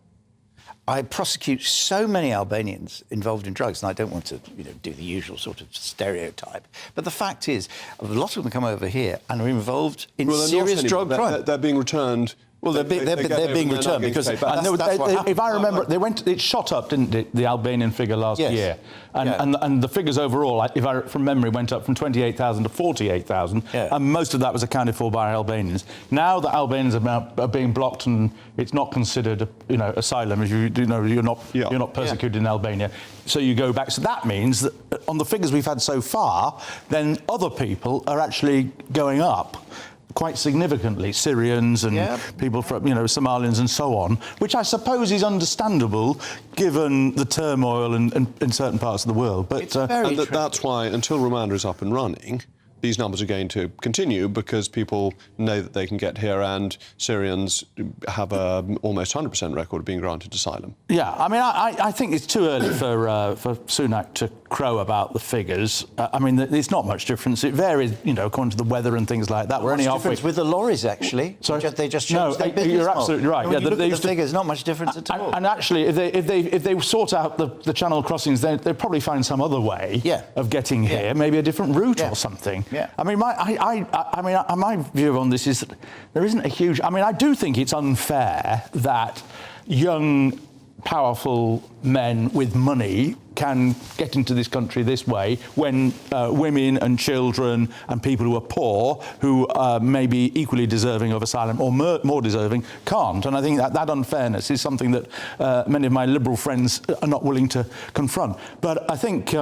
I prosecute so many Albanians involved in drugs, and I don't want to, do the usual sort of stereotype. But the fact is, a lot of them come over here and are involved in serious drug crime. They're being returned. Well, they're being returned because if I remember, it shot up, didn't it, the Albanian figure last year, and the figures overall, from memory, went up from 28,000 to 48,000, and most of that was accounted for by Albanians. Now that Albanians are being blocked and it's not considered, asylum, as you do know, you're not persecuted in Albania, so you go back. So that means that on the figures we've had so far, then other people are actually going up quite significantly, Syrians and people from, Somalians and so on, which I suppose is understandable given the turmoil in certain parts of the world. But that's why, until Rwanda is up and running, these numbers are going to continue, because people know that they can get here, and Syrians have an almost 100% record of being granted asylum. Yeah, I mean, I think it's too early for Sunak to crow about the figures. I mean, it's not much difference. It varies, according to the weather and things like that. We're only halfway with the lorries, actually. Sorry? They just changed their business you're model. absolutely right. When you look at the figures, not much difference at all. And actually, if they sort out the channel crossings, they'll probably find some other way of getting here, maybe a different route or something. Yeah. I mean, my view on this is that there isn't a huge. I mean, I do think it's unfair that young, powerful men with money can get into this country this way when women and children and people who are poor, who may be equally deserving of asylum or more deserving, can't. And I think that unfairness is something that many of my Liberal friends are not willing to confront. But I think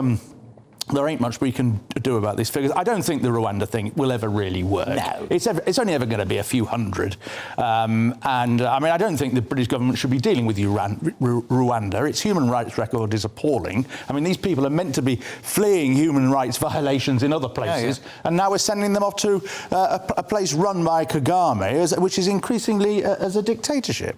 there ain't much we can do about these figures. I don't think the Rwanda thing will ever really work. No. It's only ever going to be a few hundred. And, I mean, I don't think the British government should be dealing with Rwanda. Its human rights record is appalling. I mean, these people are meant to be fleeing human rights violations in other places, and now we're sending them off to a place run by Kagame, which is increasingly as a dictatorship.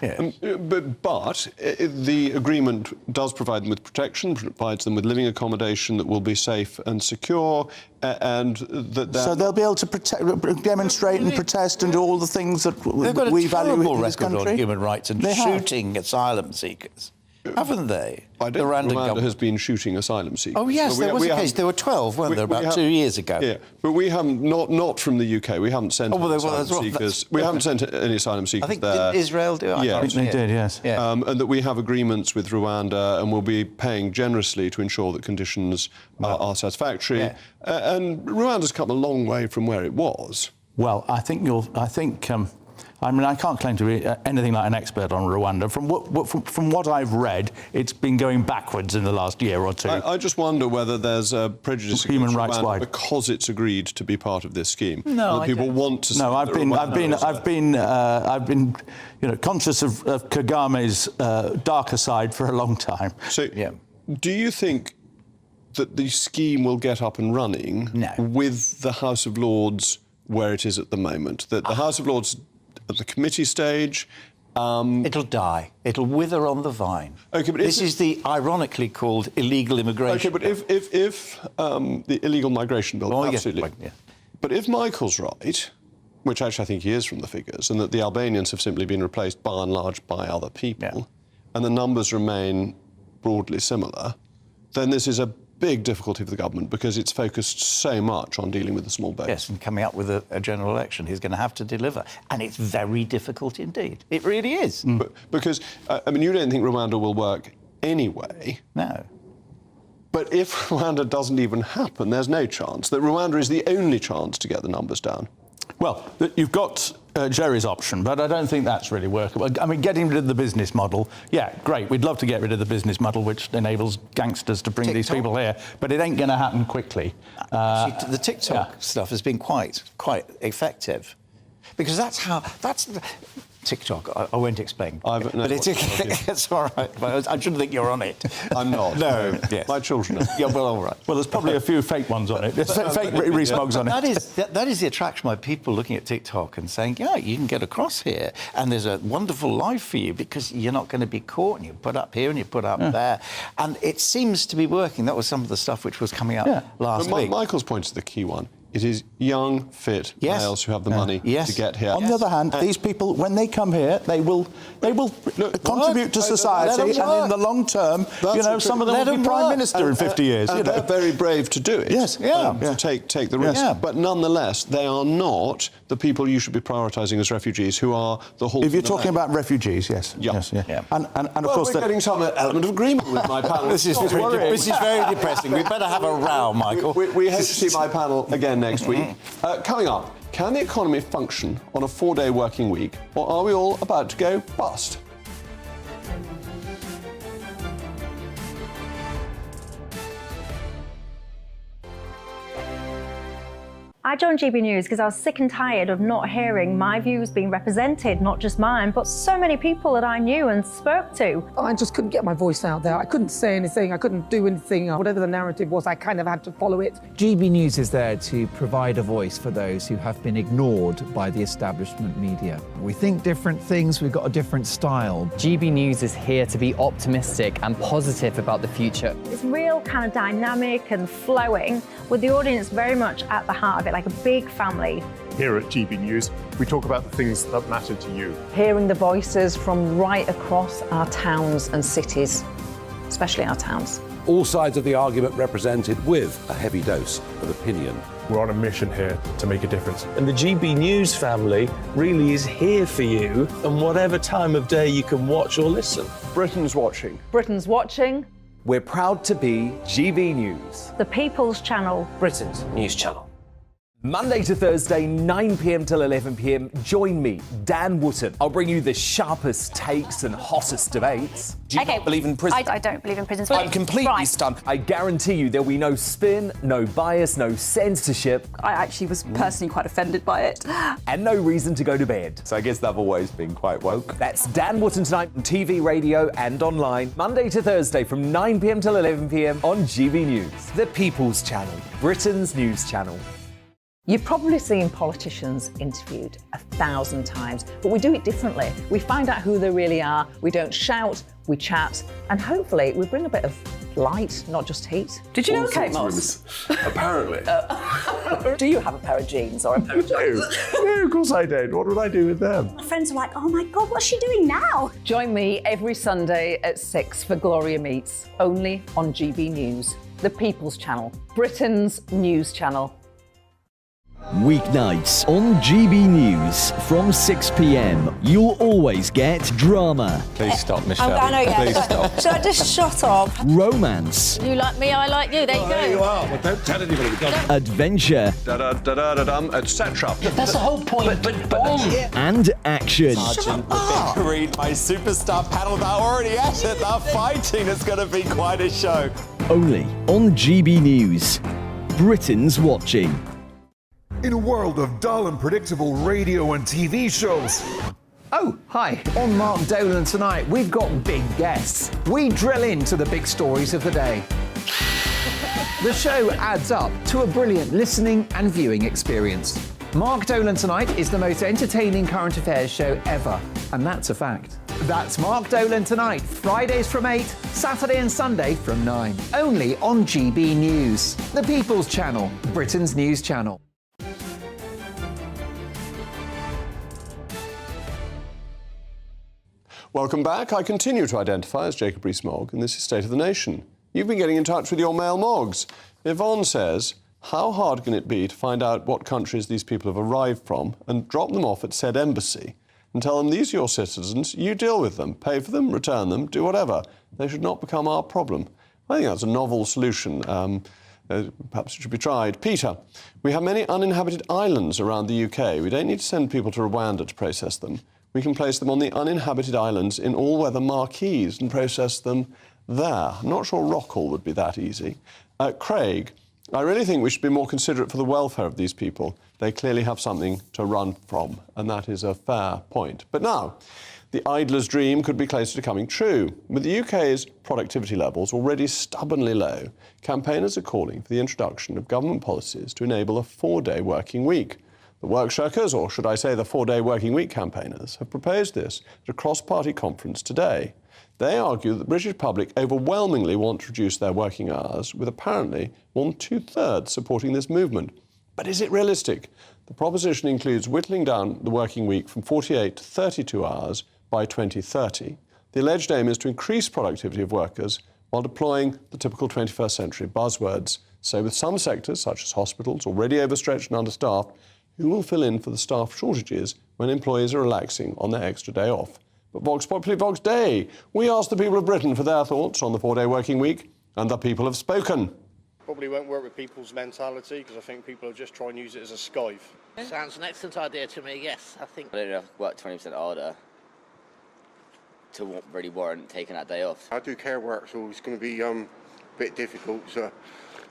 Yes. But the agreement does provide them with protection, provides them with living accommodation that will be safe and secure, and that... So they'll be able to demonstrate and protest and do all the things that They've got we a value terrible in this record country. on human rights and shooting asylum seekers. Haven't they? Rwanda has been shooting asylum seekers. Oh, yes, there was a case. There were 12, weren't there, about 2 years ago? Yeah, but we haven't, not from the UK, we haven't sent asylum seekers. We haven't sent any asylum seekers there. I think, there. did Israel do it? Yeah. I think they did, yes. Yeah. And that we have agreements with Rwanda, and we'll be paying generously to ensure that conditions are satisfactory. Yeah. And Rwanda's come a long way from where it was. Well, I mean, I can't claim to be anything like an expert on Rwanda. From what I've read, it's been going backwards in the last year or two. I just wonder whether there's a prejudice against Rwanda because it's agreed to be part of this scheme. No, people want to. No, I've been conscious of Kagame's darker side for a long time. So, do you think that the scheme will get up and running with the House of Lords where it is at the moment? That the House of Lords at the committee stage, it'll die. It'll wither on the vine. Okay, but this is the ironically called illegal immigration. Okay, but if the illegal migration bill, absolutely. Yeah. But if Michael's right, which actually I think he is from the figures, and that the Albanians have simply been replaced by and large by other people, and the numbers remain broadly similar, then this is a big difficulty for the government, because it's focused so much on dealing with the small boats. Yes, and coming up with a general election, he's going to have to deliver. And it's very difficult indeed. It really is. Because, I mean, you don't think Rwanda will work anyway. No. But if Rwanda doesn't even happen, there's no chance. That Rwanda is the only chance to get the numbers down. Well, you've got Jerry's option, but I don't think that's really workable. I mean, getting rid of the business model, yeah, great. We'd love to get rid of the business model, which enables gangsters to bring these people here, but it ain't going to happen quickly. The TikTok stuff has been quite effective, because TikTok. I won't explain. But it's all right. But I shouldn't think you're on it. I'm not. No. Yes. My children are. Yeah, well, all right. Well, there's probably a few fake ones on it. Fake Rees-Moggs on it. That is the attraction by people looking at TikTok and saying, yeah, you can get across here and there's a wonderful life for you because you're not going to be caught and you put up here and you put up there. And it seems to be working. That was some of the stuff which was coming up last week. Michael's point is the key one. It is young, fit males who have the money to get here. On the other hand, these people, when they come here, they will contribute to society, and in the long term, some of them will be Prime Minister in 50 years. And they're very brave to do it. Yes, to take the risk. Yeah. But nonetheless, they are not the people you should be prioritising as refugees, who are the whole. If you're talking about refugees, yes. And of course, we're getting some element of agreement with my panel. This is very depressing. We better have a row, Michael. We hope to see my panel again next week. Coming up, can the economy function on a 4-day working week, or are we all about to go bust? I joined GB News because I was sick and tired of not hearing my views being represented, not just mine, but so many people that I knew and spoke to. I just couldn't get my voice out there. I couldn't say anything. I couldn't do anything. Whatever the narrative was, I kind of had to follow it. GB News is there to provide a voice for those who have been ignored by the establishment media. We think different things, we've got a different style. GB News is here to be optimistic and positive about the future. It's real kind of dynamic and flowing, with the audience very much at the heart of it, like a big family. Here at GB News, we talk about the things that matter to you. Hearing the voices from right across our towns and cities, especially our towns. All sides of the argument represented with a heavy dose of opinion. We're on a mission here to make a difference. And the GB News family really is here for you, and whatever time of day you can watch or listen. Britain's watching. Britain's watching. We're proud to be GB News. The People's Channel. Britain's news channel. Monday to Thursday, 9 p.m. till 11 p.m. Join me, Dan Wootton. I'll bring you the sharpest takes and hottest debates. Do you not believe in prisons? I don't believe in prisons. I'm completely stunned. I guarantee you there'll be no spin, no bias, no censorship. I actually was personally quite offended by it. And no reason to go to bed. So I guess they've always been quite woke. That's Dan Wootton tonight on TV, radio and online. Monday to Thursday from 9 p.m. till 11 p.m. on GB News. The People's Channel, Britain's news channel. You've probably seen politicians interviewed 1,000 times, but we do it differently. We find out who they really are, we don't shout, we chat, and hopefully we bring a bit of light, not just heat. Did you know Kate Moss? Apparently. Do you have a pair of jeans or a pair of jeans? No, of course I don't. What would I do with them? My friends are like, oh my God, what's she doing now? Join me every Sunday at 6 for Gloria Meets, only on GB News, the People's Channel, Britain's news channel. Weeknights on GB News from 6 p.m. You'll always get drama. Please stop, Michelle. I know, yeah. Please stop. Should I just shut up? Romance. You like me, I like you. There you go. There you are. Well, don't tell anybody. Adventure. Etc. That's the whole point. And action. Sergeant, read my superstar panel that are already at it. They're fighting. It's going to be quite a show. Only on GB News. Britain's watching. In a world of dull and predictable radio and TV shows. Oh, hi. On Mark Dolan tonight, we've got big guests. We drill into the big stories of the day. The show adds up to a brilliant listening and viewing experience. Mark Dolan Tonight is the most entertaining current affairs show ever, and that's a fact. That's Mark Dolan Tonight, Fridays from 8, Saturday and Sunday from 9. Only on GB News, the People's Channel, Britain's news channel. Welcome back. I continue to identify as Jacob Rees-Mogg, and this is State of the Nation. You've been getting in touch with your male Moggs. Yvonne says, how hard can it be to find out what countries these people have arrived from and drop them off at said embassy and tell them these are your citizens, you deal with them, pay for them, return them, do whatever. They should not become our problem. I think that's a novel solution. Perhaps it should be tried. Peter, we have many uninhabited islands around the UK. We don't need to send people to Rwanda to process them. We can place them on the uninhabited islands in all-weather marquees and process them there. I'm not sure Rockall would be that easy. Craig, I really think we should be more considerate for the welfare of these people. They clearly have something to run from, and that is a fair point. But now, the idler's dream could be closer to coming true. With the UK's productivity levels already stubbornly low, campaigners are calling for the introduction of government policies to enable a 4-day working week. The work shirkers, or should I say the 4-day working week campaigners, have proposed this at a cross-party conference today. They argue that the British public overwhelmingly want to reduce their working hours, with apparently more than 2/3 supporting this movement. But is it realistic? The proposition includes whittling down the working week from 48 to 32 hours by 2030. The alleged aim is to increase productivity of workers while deploying the typical 21st century buzzwords. So with some sectors, such as hospitals, already overstretched and understaffed, who will fill in for the staff shortages when employees are relaxing on their extra day off? But Vox Populi, Vox Dei. We asked the people of Britain for their thoughts on the 4-day working week, and the people have spoken. Probably won't work with people's mentality, because I think people will just try and use it as a skive. Sounds an excellent idea to me, yes. I think I don't know if work 20% harder to really warrant taking that day off. I do care work, so it's going to be a bit difficult. So,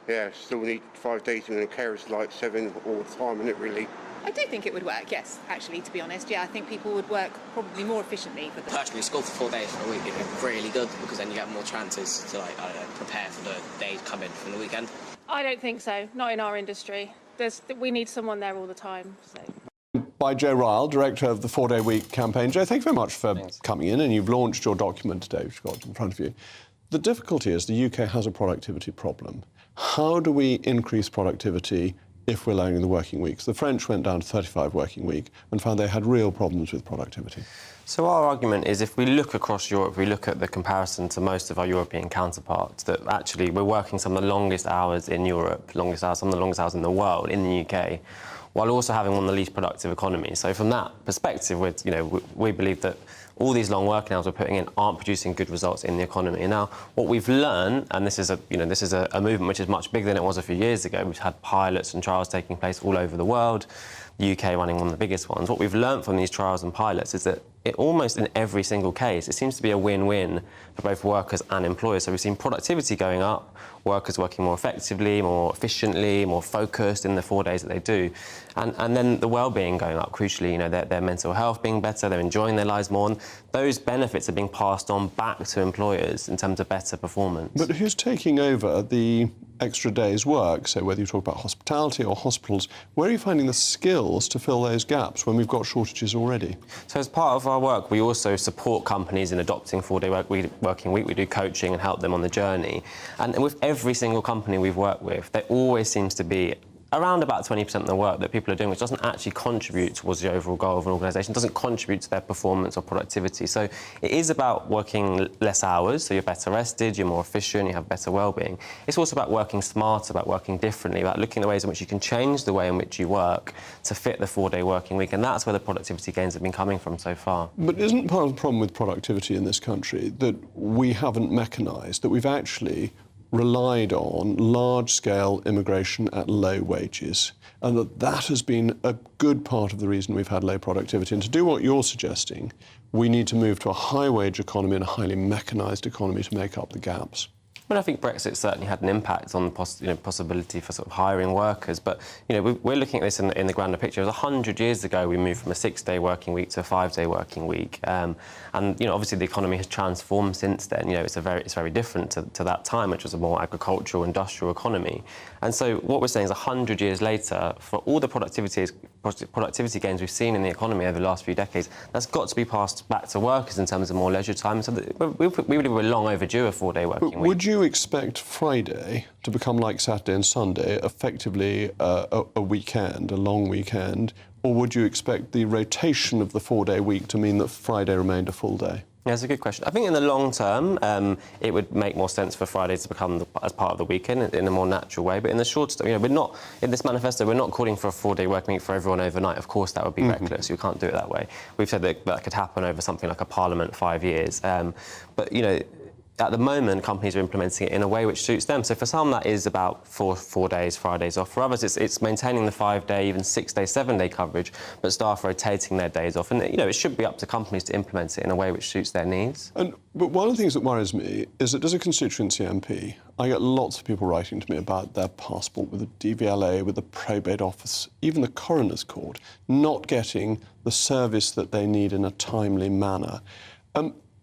yeah, still need 5 days, and the care is like 7 all the time, isn't it, really? I do think it would work, yes, actually, to be honest. Yeah, I think people would work probably more efficiently for the... Personally, school for 4 days for a week is really good, because then you get more chances to, like, I don't know, prepare for the days coming from the weekend. I don't think so, not in our industry. We need someone there all the time, so... By Joe Ryle, director of the 4-day week campaign. Joe, thank you very much for coming in, and you've launched your document today, which you've got in front of you. The difficulty is the UK has a productivity problem. How do we increase productivity if we're lowering the working weeks? The French went down to 35 working week and found they had real problems with productivity. So our argument is, if we look across Europe, we look at the comparison to most of our European counterparts, that actually we're working some of the longest hours in Europe, some of the longest hours in the world, in the UK, while also having one of the least productive economies. So from that perspective, we believe that all these long working hours we're putting in aren't producing good results in the economy. And now, what we've learned, and this is a movement which is much bigger than it was a few years ago. We've had pilots and trials taking place all over the world, the UK running one of the biggest ones. What we've learned from these trials and pilots is that almost in every single case, it seems to be a win-win for both workers and employers. So we've seen productivity going up, workers working more effectively, more efficiently, more focused in the 4 days that they do, and then the well-being going up, crucially, their mental health being better, they're enjoying their lives more, and those benefits are being passed on back to employers in terms of better performance. But who's taking over the extra day's work? So whether you talk about hospitality or hospitals, where are you finding the skills to fill those gaps when we've got shortages already? So as part of our work, we also support companies in adopting 4-day working week. We do coaching and help them on the journey. And with every single company we've worked with, there always seems to be around about 20% of the work that people are doing which doesn't actually contribute towards the overall goal of an organisation, doesn't contribute to their performance or productivity. So it is about working less hours, so you're better rested, you're more efficient, you have better well-being. It's also about working smarter, about working differently, about looking at the ways in which you can change the way in which you work to fit the 4-day working week, and that's where the productivity gains have been coming from so far. But isn't part of the problem with productivity in this country that we haven't mechanised, that we've actually relied on large-scale immigration at low wages, and that has been a good part of the reason we've had low productivity? And to do what you're suggesting, we need to move to a high-wage economy and a highly mechanised economy to make up the gaps. I mean, I think Brexit certainly had an impact on the possibility for sort of hiring workers. But we're looking at this in the grander picture. It was 100 years ago we moved from a 6-day working week to a 5-day working week, and obviously the economy has transformed since then. It's very different to that time, which was a more agricultural, industrial economy. And so what we're saying is 100 years later, for all the productivity gains we've seen in the economy over the last few decades, that's got to be passed back to workers in terms of more leisure time. So we believe we're long overdue a 4-day working week. Would you expect Friday to become like Saturday and Sunday, effectively a weekend, a long weekend, or would you expect the rotation of the 4-day week to mean that Friday remained a full day? Yeah, that's a good question. I think in the long term, it would make more sense for Fridays to become as part of the weekend in a more natural way. But in the short term, we're not, in this manifesto, we're not calling for a 4-day working week for everyone overnight. Of course, that would be reckless. You can't do it that way. We've said that could happen over something like a parliament 5 years. But, at the moment, companies are implementing it in a way which suits them. So for some, that is about four days, Fridays off. For others, it's maintaining the 5-day, even 6-day, 7-day coverage, but staff rotating their days off. And, it should be up to companies to implement it in a way which suits their needs. But one of the things that worries me is that as a constituency MP, I get lots of people writing to me about their passport with the DVLA, with the probate office, even the coroner's court, not getting the service that they need in a timely manner.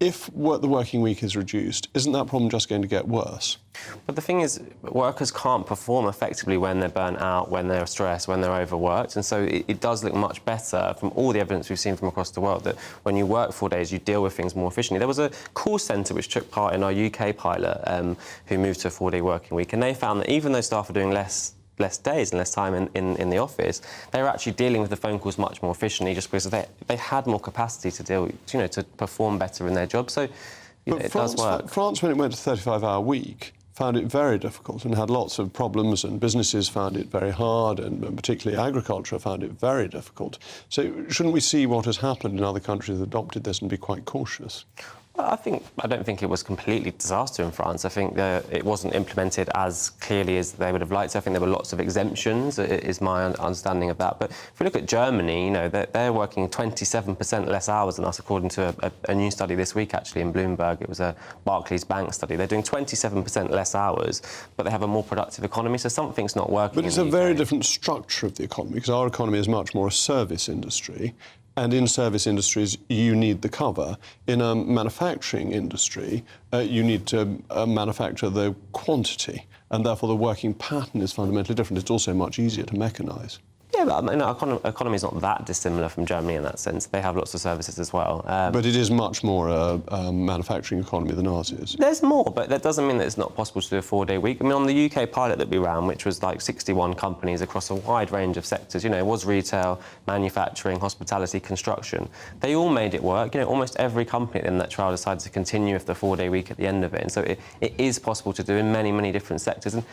If the working week is reduced, isn't that problem just going to get worse? But the thing is, workers can't perform effectively when they're burnt out, when they're stressed, when they're overworked, and so it does look much better from all the evidence we've seen from across the world that when you work 4 days, you deal with things more efficiently. There was a call centre which took part in our UK pilot who moved to a 4-day working week, and they found that even though staff are doing less days and less time in the office, they were actually dealing with the phone calls much more efficiently just because they had more capacity to deal, to perform better in their job. So it does work. France, when it went to a 35-hour week, found it very difficult and had lots of problems, and businesses found it very hard, and particularly agriculture found it very difficult. So shouldn't we see what has happened in other countries that adopted this and be quite cautious? Well, I don't think it was completely disaster in France. I think it wasn't implemented as clearly as they would have liked. I think there were lots of exemptions, is my understanding of that. But if we look at Germany, they're working 27% less hours than us, according to a new study this week, actually, in Bloomberg. It was a Barclays Bank study. They're doing 27% less hours, but they have a more productive economy, so something's not working. But it's a very different structure of the economy, because our economy is much more a service industry. And in service industries, you need the cover. In a manufacturing industry, you need to manufacture the quantity, and therefore the working pattern is fundamentally different. It's also much easier to mechanise. Yeah, but our economy is not that dissimilar from Germany in that sense. They have lots of services as well. But it is much more a manufacturing economy than ours is. There's more, but that doesn't mean that it's not possible to do a 4-day week. I mean, on the UK pilot that we ran, which was like 61 companies across a wide range of sectors, it was retail, manufacturing, hospitality, construction. They all made it work. Almost every company in that trial decided to continue with the 4-day week at the end of it. And so it is possible to do in many, many different sectors. And,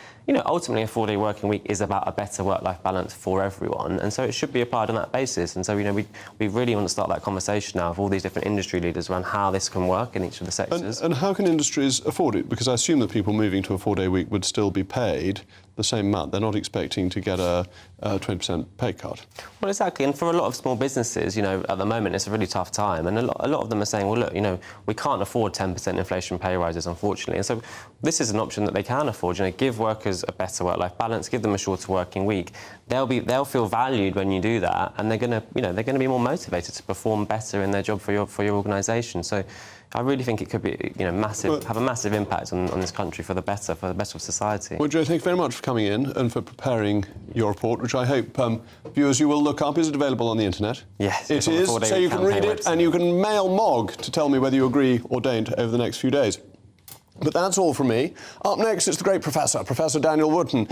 ultimately a 4-day working week is about a better work-life balance for everyone. And so it should be applied on that basis. And so, we really want to start that conversation now with all these different industry leaders around how this can work in each of the sectors. And how can industries afford it? Because I assume that people moving to a 4-day week would still be paid the same amount. They're not expecting to get a 20% pay cut. Well, exactly. And for a lot of small businesses, at the moment, it's a really tough time. And a lot of them are saying, well, look, we can't afford 10% inflation pay rises, unfortunately. And so this is an option that they can afford. Give workers a better work-life balance, give them a shorter working week. They'll feel valued when you do that, and they're going to be more motivated to perform better in their job for your organisation. So I really think it could be, have a massive impact on this country for the better of society. Well, Joe, thank you very much for coming in and for preparing your report, which I hope viewers you will look up. Is it available on the internet? Yes. It is, so you can read it, and you can mail Mogg to tell me whether you agree or don't over the next few days. But that's all from me. Up next, it's the great Professor Daniel Wootton.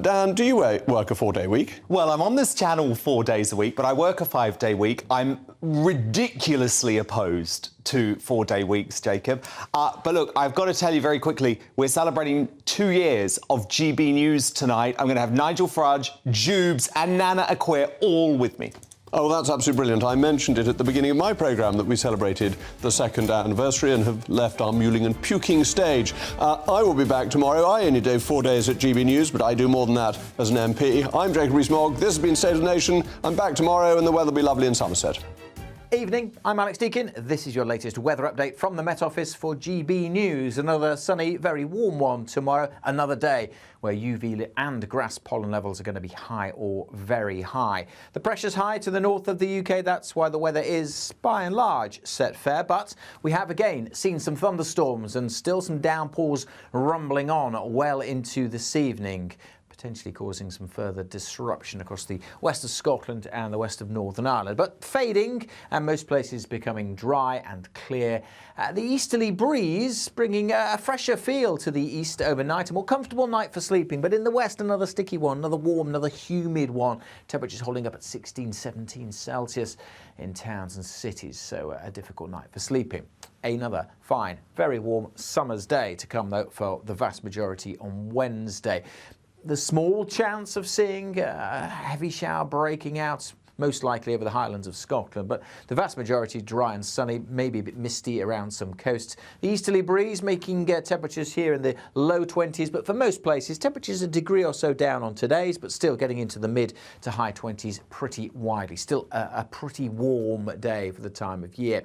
Dan, do you work a 4-day week? Well, I'm on this channel 4 days a week, but I work a 5-day week. I'm ridiculously opposed to 4-day weeks, Jacob. But look, I've got to tell you very quickly, we're celebrating 2 years of GB News tonight. I'm going to have Nigel Farage, Jubes and Nana Akua all with me. Oh, that's absolutely brilliant. I mentioned it at the beginning of my programme that we celebrated the 2nd anniversary and have left our mewling and puking stage. I will be back tomorrow. I only do 4 days at GB News, but I do more than that as an MP. I'm Jacob Rees-Mogg. This has been State of the Nation. I'm back tomorrow and the weather will be lovely in Somerset. Evening, I'm Alex Deakin. This is your latest weather update from the Met Office for GB News. Another sunny, very warm one tomorrow. Another day where UV and grass pollen levels are going to be high or very high. The pressure's high to the north of the UK. That's why the weather is, by and large, set fair. But we have again seen some thunderstorms and still some downpours rumbling on well into this evening, potentially causing some further disruption across the west of Scotland and the west of Northern Ireland. But fading, and most places becoming dry and clear. The easterly breeze bringing a fresher feel to the east overnight, a more comfortable night for sleeping. But in the west, another sticky one, another warm, another humid one. Temperatures holding up at 16, 17 Celsius in towns and cities, so a difficult night for sleeping. Another fine, very warm summer's day to come, though, for the vast majority on Wednesday. The small chance of seeing a heavy shower breaking out most likely over the Highlands of Scotland, but the vast majority dry and sunny, maybe a bit misty around some coasts. The easterly breeze making temperatures here in the low 20s, but for most places, temperatures a degree or so down on today's, but still getting into the mid to high 20s pretty widely. Still a pretty warm day for the time of year.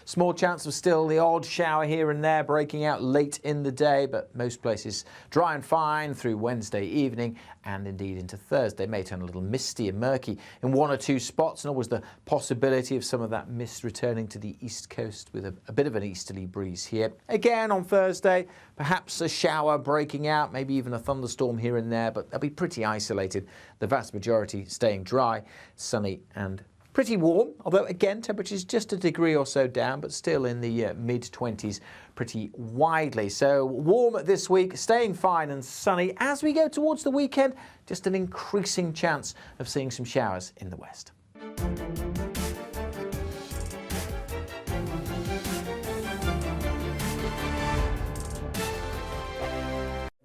Small chance of still the odd shower here and there breaking out late in the day, but most places dry and fine through Wednesday evening and indeed into Thursday. May turn a little misty and murky in one or two spots, and always the possibility of some of that mist returning to the east coast with a bit of an easterly breeze here. Again on Thursday, perhaps a shower breaking out, maybe even a thunderstorm here and there, but they'll be pretty isolated. The vast majority staying dry, sunny and pretty warm, although again temperatures just a degree or so down, but still in the mid-20s pretty widely. So warm this week, staying fine and sunny. As we go towards the weekend, just an increasing chance of seeing some showers in the west.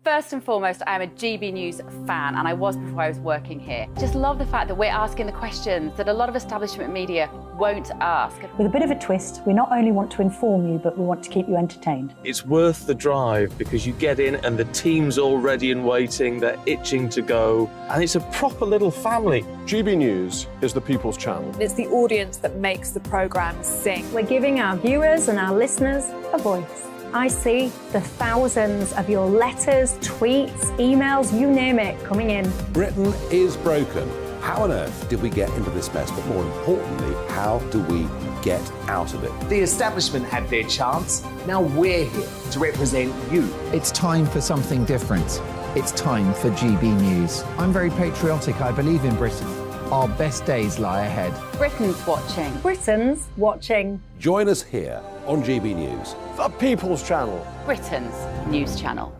First and foremost, I'm a GB News fan, and I was before I was working here. Just love the fact that we're asking the questions that a lot of establishment media won't ask. With a bit of a twist, we not only want to inform you, but we want to keep you entertained. It's worth the drive because you get in and the team's all ready and waiting, they're itching to go, and it's a proper little family. GB News is the People's Channel. It's the audience that makes the programme sing. We're giving our viewers and our listeners a voice. I see the thousands of your letters, tweets, emails, you name it, coming in. Britain is broken. How on earth did we get into this mess? But more importantly, how do we get out of it? The establishment had their chance. Now we're here to represent you. It's time for something different. It's time for GB News. I'm very patriotic. I believe in Britain. Our best days lie ahead. Britain's watching. Britain's watching. Join us here on GB News. The People's Channel. Britain's news channel.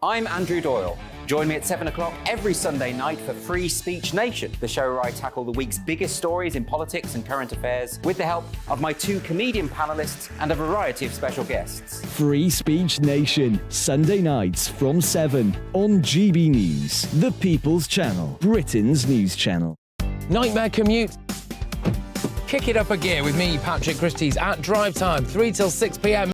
I'm Andrew Doyle. Join me at 7 o'clock every Sunday night for Free Speech Nation, the show where I tackle the week's biggest stories in politics and current affairs with the help of my two comedian panellists and a variety of special guests. Free Speech Nation, Sunday nights from 7 on GB News, the People's Channel, Britain's news channel. Nightmare commute? Kick it up a gear with me, Patrick Christie's at Drive Time, 3 till 6 p.m.